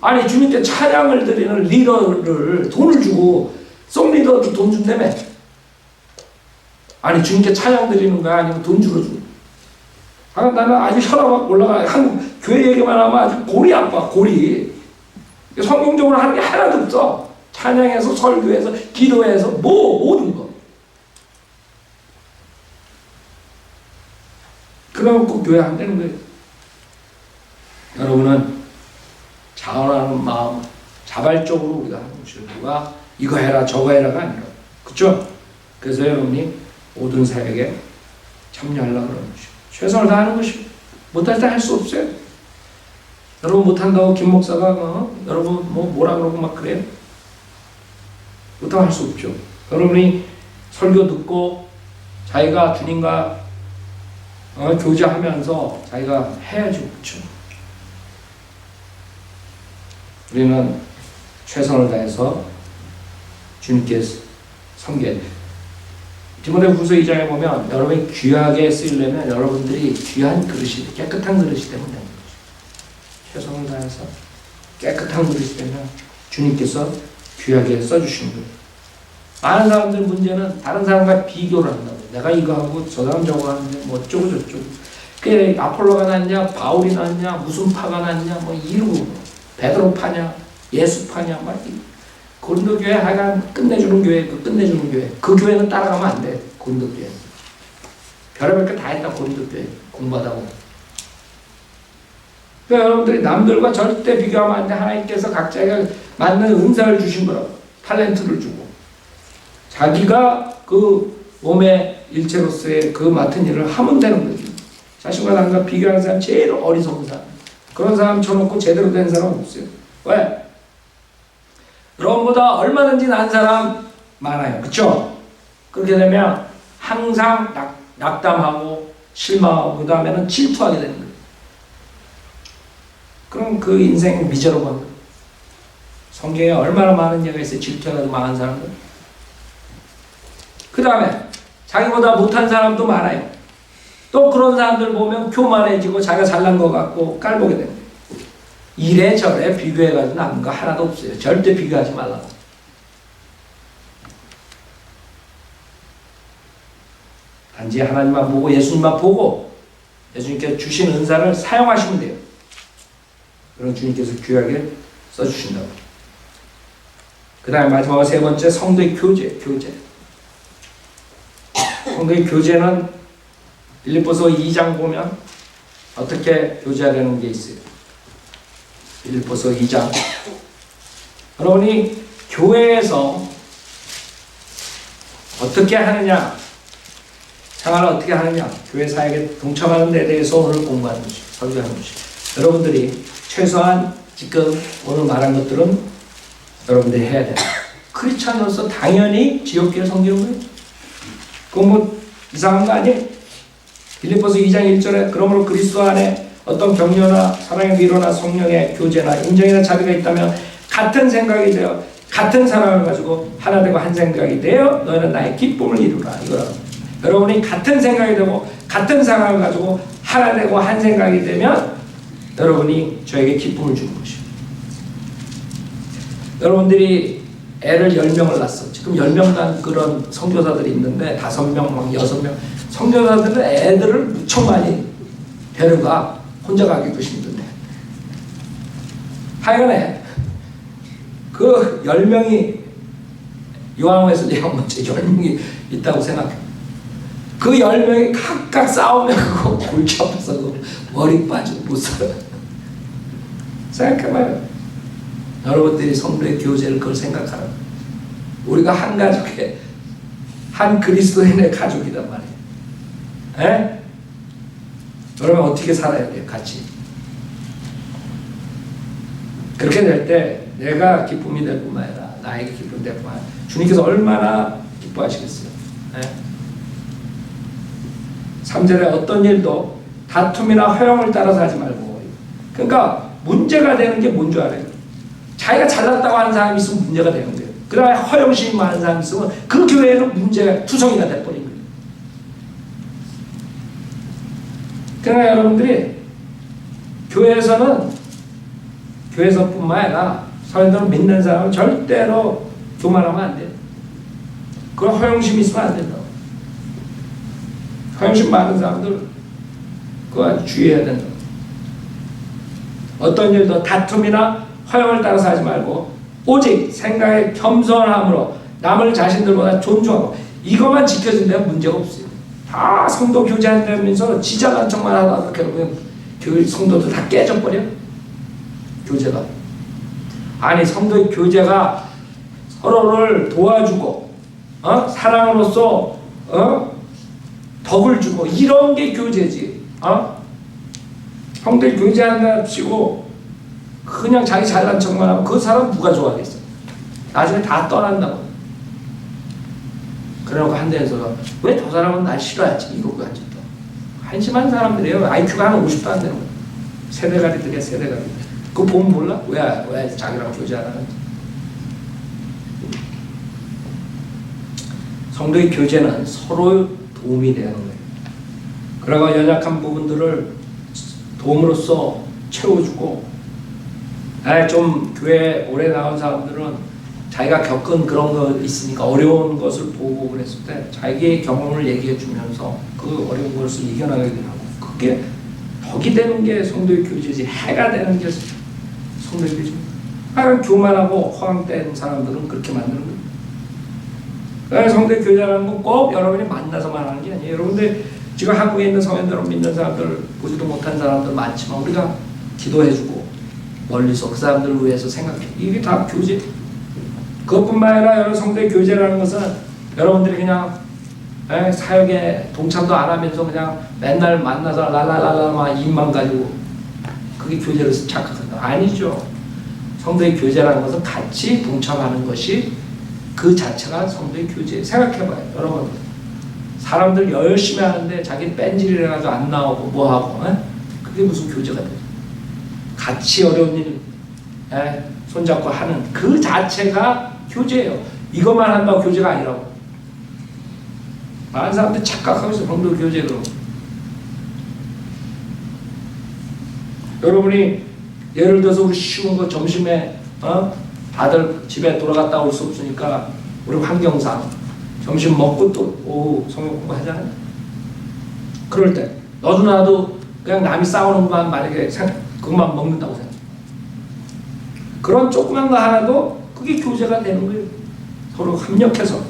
아니 주님께 찬양을 드리는 리더를 돈을 주고 송 리더도 돈 준다며? 아니 주님께 찬양 드리는 거야? 아니면 돈 주러 주고? 나는 아주 혈압 막 올라가. 한국 교회 얘기만 하면 아주 골이 아파. 골이. 성경적으로 하는 게 하나도 없어. 찬양에서 설교에서 기도에서 모든 거. 그래갖고 교회 안 되는 거예요. 여러분은 자원하는 마음, 자발적으로 우리가 하는 것이요. 누가 이거 해라 저거 해라가 아니라. 그쵸? 그래서 여러분이 모든 사역에 참여하려고 그러는 것이요. 최선을 다하는 것이요. 못할 때 할 수 없어요. 여러분 못한다고 김 목사가 여러분 뭐라 그러고 막 그래요? 못하면 할 수 없죠. 여러분이 설교 듣고 자기가 주님과 교제하면서 자기가 해야지. 그렇죠. 우리는 최선을 다해서 주님께 섬겨야 돼요. 디모데후서 2장에 보면 여러분이 귀하게 쓰이려면 여러분들이 귀한 그릇이 깨끗한 그릇이 되면 되는 거죠. 최선을 다해서 깨끗한 그릇이 되면 주님께서 귀하게 써주시는 거예요. 많은 사람들 문제는 다른 사람과 비교를 한다고. 내가 이거 하고 저 사람 저거 하는데 뭐 어쩌고 저쩌고. 그게 아폴로가 낫냐 바울이 낫냐 무슨 파가 낫냐 뭐 이러고 베드로 파냐 예수 파냐 막 고린도 교회 하여간 끝내주는 교회 끝내주는 교회 그 교회는 따라가면 안 돼. 고린도 교회 별의별 게 다 했다. 고린도 교회 공부하다 보면. 그러니까 여러분들이 남들과 절대 비교하면 안 돼. 하나님께서 각자에게 맞는 은사를 주신 거라고. 탤런트를 주고 자기가 그 몸의 일체로서의 그 맡은 일을 하면 되는 거죠. 자신과 남과 비교하는 사람 제일 어리석은 사람. 그런 사람 쳐놓고 제대로 된 사람 없어요. 왜? 여러분보다 얼마든지 난 사람 많아요. 그쵸? 그렇게 되면 항상 낙담하고 실망하고 그 다음에는 질투하게 되는 거예요. 그럼 그 인생 미저러블한 거예요. 성경에 얼마나 많은 예가 있어요. 질투해가지고 망한 사람들. 그 다음에 자기보다 못한 사람도 많아요. 또 그런 사람들 보면 교만해지고 자기가 잘난 것 같고 깔보게 됩니다. 이래저래 비교해가지고 남은 거 하나도 없어요. 절대 비교하지 말라고. 단지 하나님만 보고 예수님만 보고 예수님께서 주신 은사를 사용하시면 돼요. 그럼 주님께서 귀하게 써주신다고. 그 다음에 마지막으로 세 번째 성도의 교제. 성도의 교제는 빌립보서 2장 보면 어떻게 교제하려는 게 있어요. 빌립보서 2장. 여러분이 교회에서 어떻게 하느냐, 생활을 어떻게 하느냐, 교회 사역에 동참하는 데 대해서 오늘 공부하는 것이, 설교하는 것이. 여러분들이 최소한 지금 오늘 말한 것들은 여러분들이 해야 돼요. 크리스찬으로서 당연히 지옥교회 섬기는 거예요. 그건 뭐 이상한 거 아니에요? 빌립보서 2장 1절에 그러므로 그리스도 안에 어떤 격려나 사랑의 위로나 성령의 교제나 인정이나 자비가 있다면 같은 생각이 되어 같은 사랑을 가지고 하나 되고 한 생각이 되어 너희는 나의 기쁨을 이루라. 이거라. 여러분이 같은 생각이 되고 같은 사랑을 가지고 하나 되고 한 생각이 되면 여러분이 저에게 기쁨을 주는 것이에요. 여러분들이 애를 10명을 낳았어. 지금 10명 난 그런 선교사들이 있는데 5명, 막 6명. 선교사들은 애들을 무척 많이 데려가. 혼자 가기도 힘든데. 하여간에 그 10명이 요한에서 내가 먼저 10명이 있다고 생각해. 그 10명이 각각 싸우면 그거 골치 아파서 그 머리 빠지고 못 살아. 생각해봐요. 여러분들이 성도의 교제를 그걸 생각하라. 우리가 한 가족의 한 그리스도인의 가족이란 말이에요. 에? 그러면 어떻게 살아야 돼요? 같이. 그렇게 될 때 내가 기쁨이 될 뿐만 아니라 나에게 기쁨이 될 뿐만 아니라 주님께서 얼마나 기뻐하시겠어요. 네? 3절에 어떤 일도 다툼이나 허영을 따라서 하지 말고. 그러니까 문제가 되는 게 뭔 줄 알아요? 자기가 잘났다고 하는 사람이 있으면 문제가 되는 거예요. 그 다음에 허영심이 많은 사람이 있으면 그 교회는 문제가 투성이가 돼버린 거예요. 그러니까 여러분들이 교회에서뿐만 아니라 성도들 믿는 사람은 절대로 교만하면 안 돼요. 그런 허영심이 있으면 안 된다고. 허영심 많은 사람들 그거 아주 주의해야 된다고. 어떤 일도 다툼이나 허영을 따라서 하지 말고 오직 생각의 겸손함으로 남을 자신들보다 존중하고 이것만 지켜진다면 문제가 없어요. 다 성도 교제한다면서 지자간 척만 하다가 결국엔 교회 성도들 다 깨져버려. 교제가. 아니 성도의 교제가 서로를 도와주고 사랑으로서 덕을 주고 이런 게 교제지. 성도의 교제한다 치고 그냥 자기 잘난 척만 하면 그 사람 누가 좋아하겠어. 나중에 다 떠난다고. 그러고 한 대에서 왜 저 사람은 날 싫어하지? 이거 가지고 또 한심한 사람들이에요. IQ가 한 50도 안 되는 거야. 세대가리들이야, 세대가리. 그거 보면 몰라? 왜 자기랑 교제 안 하는지. 성도의 교제는 서로 도움이 되는 거예요. 그러고 연약한 부분들을 도움으로써 채워주고, 좀 교회 오래 나온 사람들은 자기가 겪은 그런 거 있으니까 어려운 것을 보고 그랬을 때 자기의 경험을 얘기해 주면서 그 어려운 것을 이겨나가기도 하고, 그게 덕이 되는 게 성도의 교제지, 해가 되는 게 성도의 교제입니다. 하여간 교만하고 허황된 사람들은 그렇게 만드는 거예요. 그러니까 성도의 교제라는 건 꼭 여러분이 만나서만 하는 게 아니에요. 여러분들 지금 한국에 있는 성현들을 믿는 사람들, 보지도 못한 사람들 많지만 우리가 기도해주고 멀리서 그 사람들을 위해서 생각해. 이게 다 교제. 그것뿐만 아니라 여러분 성도의 교제라는 것은 여러분들이 그냥 사역에 동참도 안 하면서 그냥 맨날 만나서 랄랄랄라 입만 가지고 그게 교제로 착각한다. 아니죠. 성도의 교제라는 것은 같이 동참하는 것이 그 자체가 성도의 교제. 생각해봐요. 여러분 사람들 열심히 하는데 자기 뺀질이라도 안 나오고 뭐하고 그게 무슨 교제가 돼요. 같이 어려운 일 손잡고 하는 그 자체가 교제예요. 이것만 한다고 교제가 아니라고. 많은 사람들이 착각하고 있어요. 성도 교제로. 여러분이 예를 들어서 우리 쉬운 거 점심에 다들 집에 돌아갔다 올 수 없으니까 우리 환경상 점심 먹고 또 오후 성경 공부하잖아요. 그럴 때 너도 나도 그냥 남이 싸우는 것만 만약에 그것만 먹는다고 생각해. 그런 조그만 거 하나도 그게 교제가 되는 거예요. 서로 협력해서.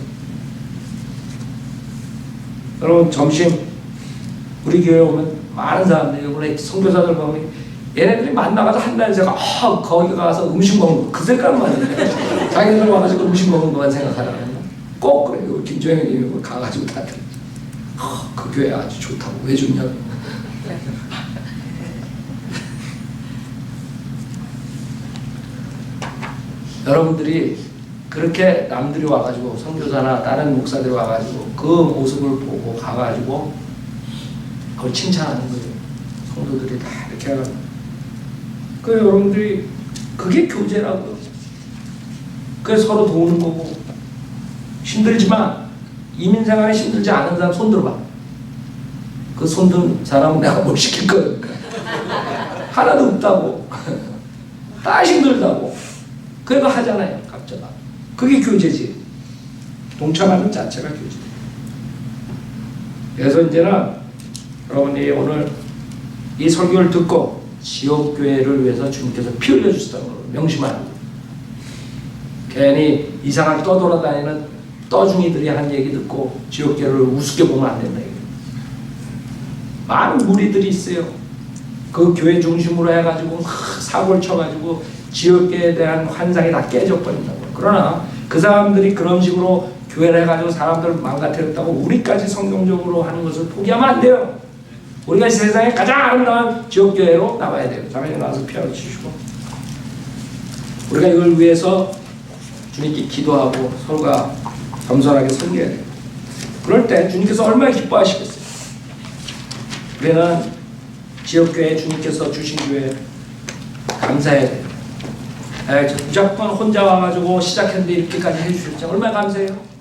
여러분 점심 우리 교회 오면 많은 사람들이 우리 선교사들 보면 얘네들이 만나가서 한달 제가 거기 가서 음식 먹는 거 그 색깔만 있네. 자기들 와가지고 음식 먹는 것만 생각하라는 거. 꼭 그래요. 김조영이 가가지고 다들 그 교회 아주 좋다고. 왜 좋냐고. 여러분들이 그렇게 남들이 와가지고 선교사나 다른 목사들이 와가지고 그 모습을 보고 가가지고 그걸 칭찬하는 거예요. 성도들이 다 이렇게 하는. 그 여러분들이 그게 교제라고요. 그게 서로 도우는 거고. 힘들지만 이민생활이 힘들지 않은 사람 손 들어봐. 그 손 든 사람은 내가 뭘 시킬 거니까. 하나도 없다고. 다 힘들다고. 그래도 하잖아요. 각자가. 그게 교제지. 동참하는 자체가 교제. 그래서 이제는 여러분이 오늘 이 설교를 듣고 지역교회를 위해서 주님께서 피 흘려주시다는 걸 명심하는 거예요. 괜히 이상하게 떠돌아다니는 떠중이들이 한 얘기 듣고 지역교회를 우습게 보면 안 된다. 많은 무리들이 있어요. 그 교회 중심으로 해가지고 사고를 쳐가지고 지역교회에 대한 환상이 다 깨져버린다고. 그러나 그 사람들이 그런 식으로 교회를 해가지고 사람들을 망가뜨렸다고 우리까지 성경적으로 하는 것을 포기하면 안 돼요. 우리가 세상에 가장 아름다운 지역교회로 나와야 돼요. 자매님 나와서 피아노 치시고. 우리가 이걸 위해서 주님께 기도하고 서로가 겸손하게 섬겨야 돼요. 그럴 때 주님께서 얼마나 기뻐하시겠어요. 우리는 지역교회 주님께서 주신 교회 감사해야 돼요. 무조건 혼자 와가지고 시작했는데 이렇게까지 해주셨죠. 얼마나 감사해요.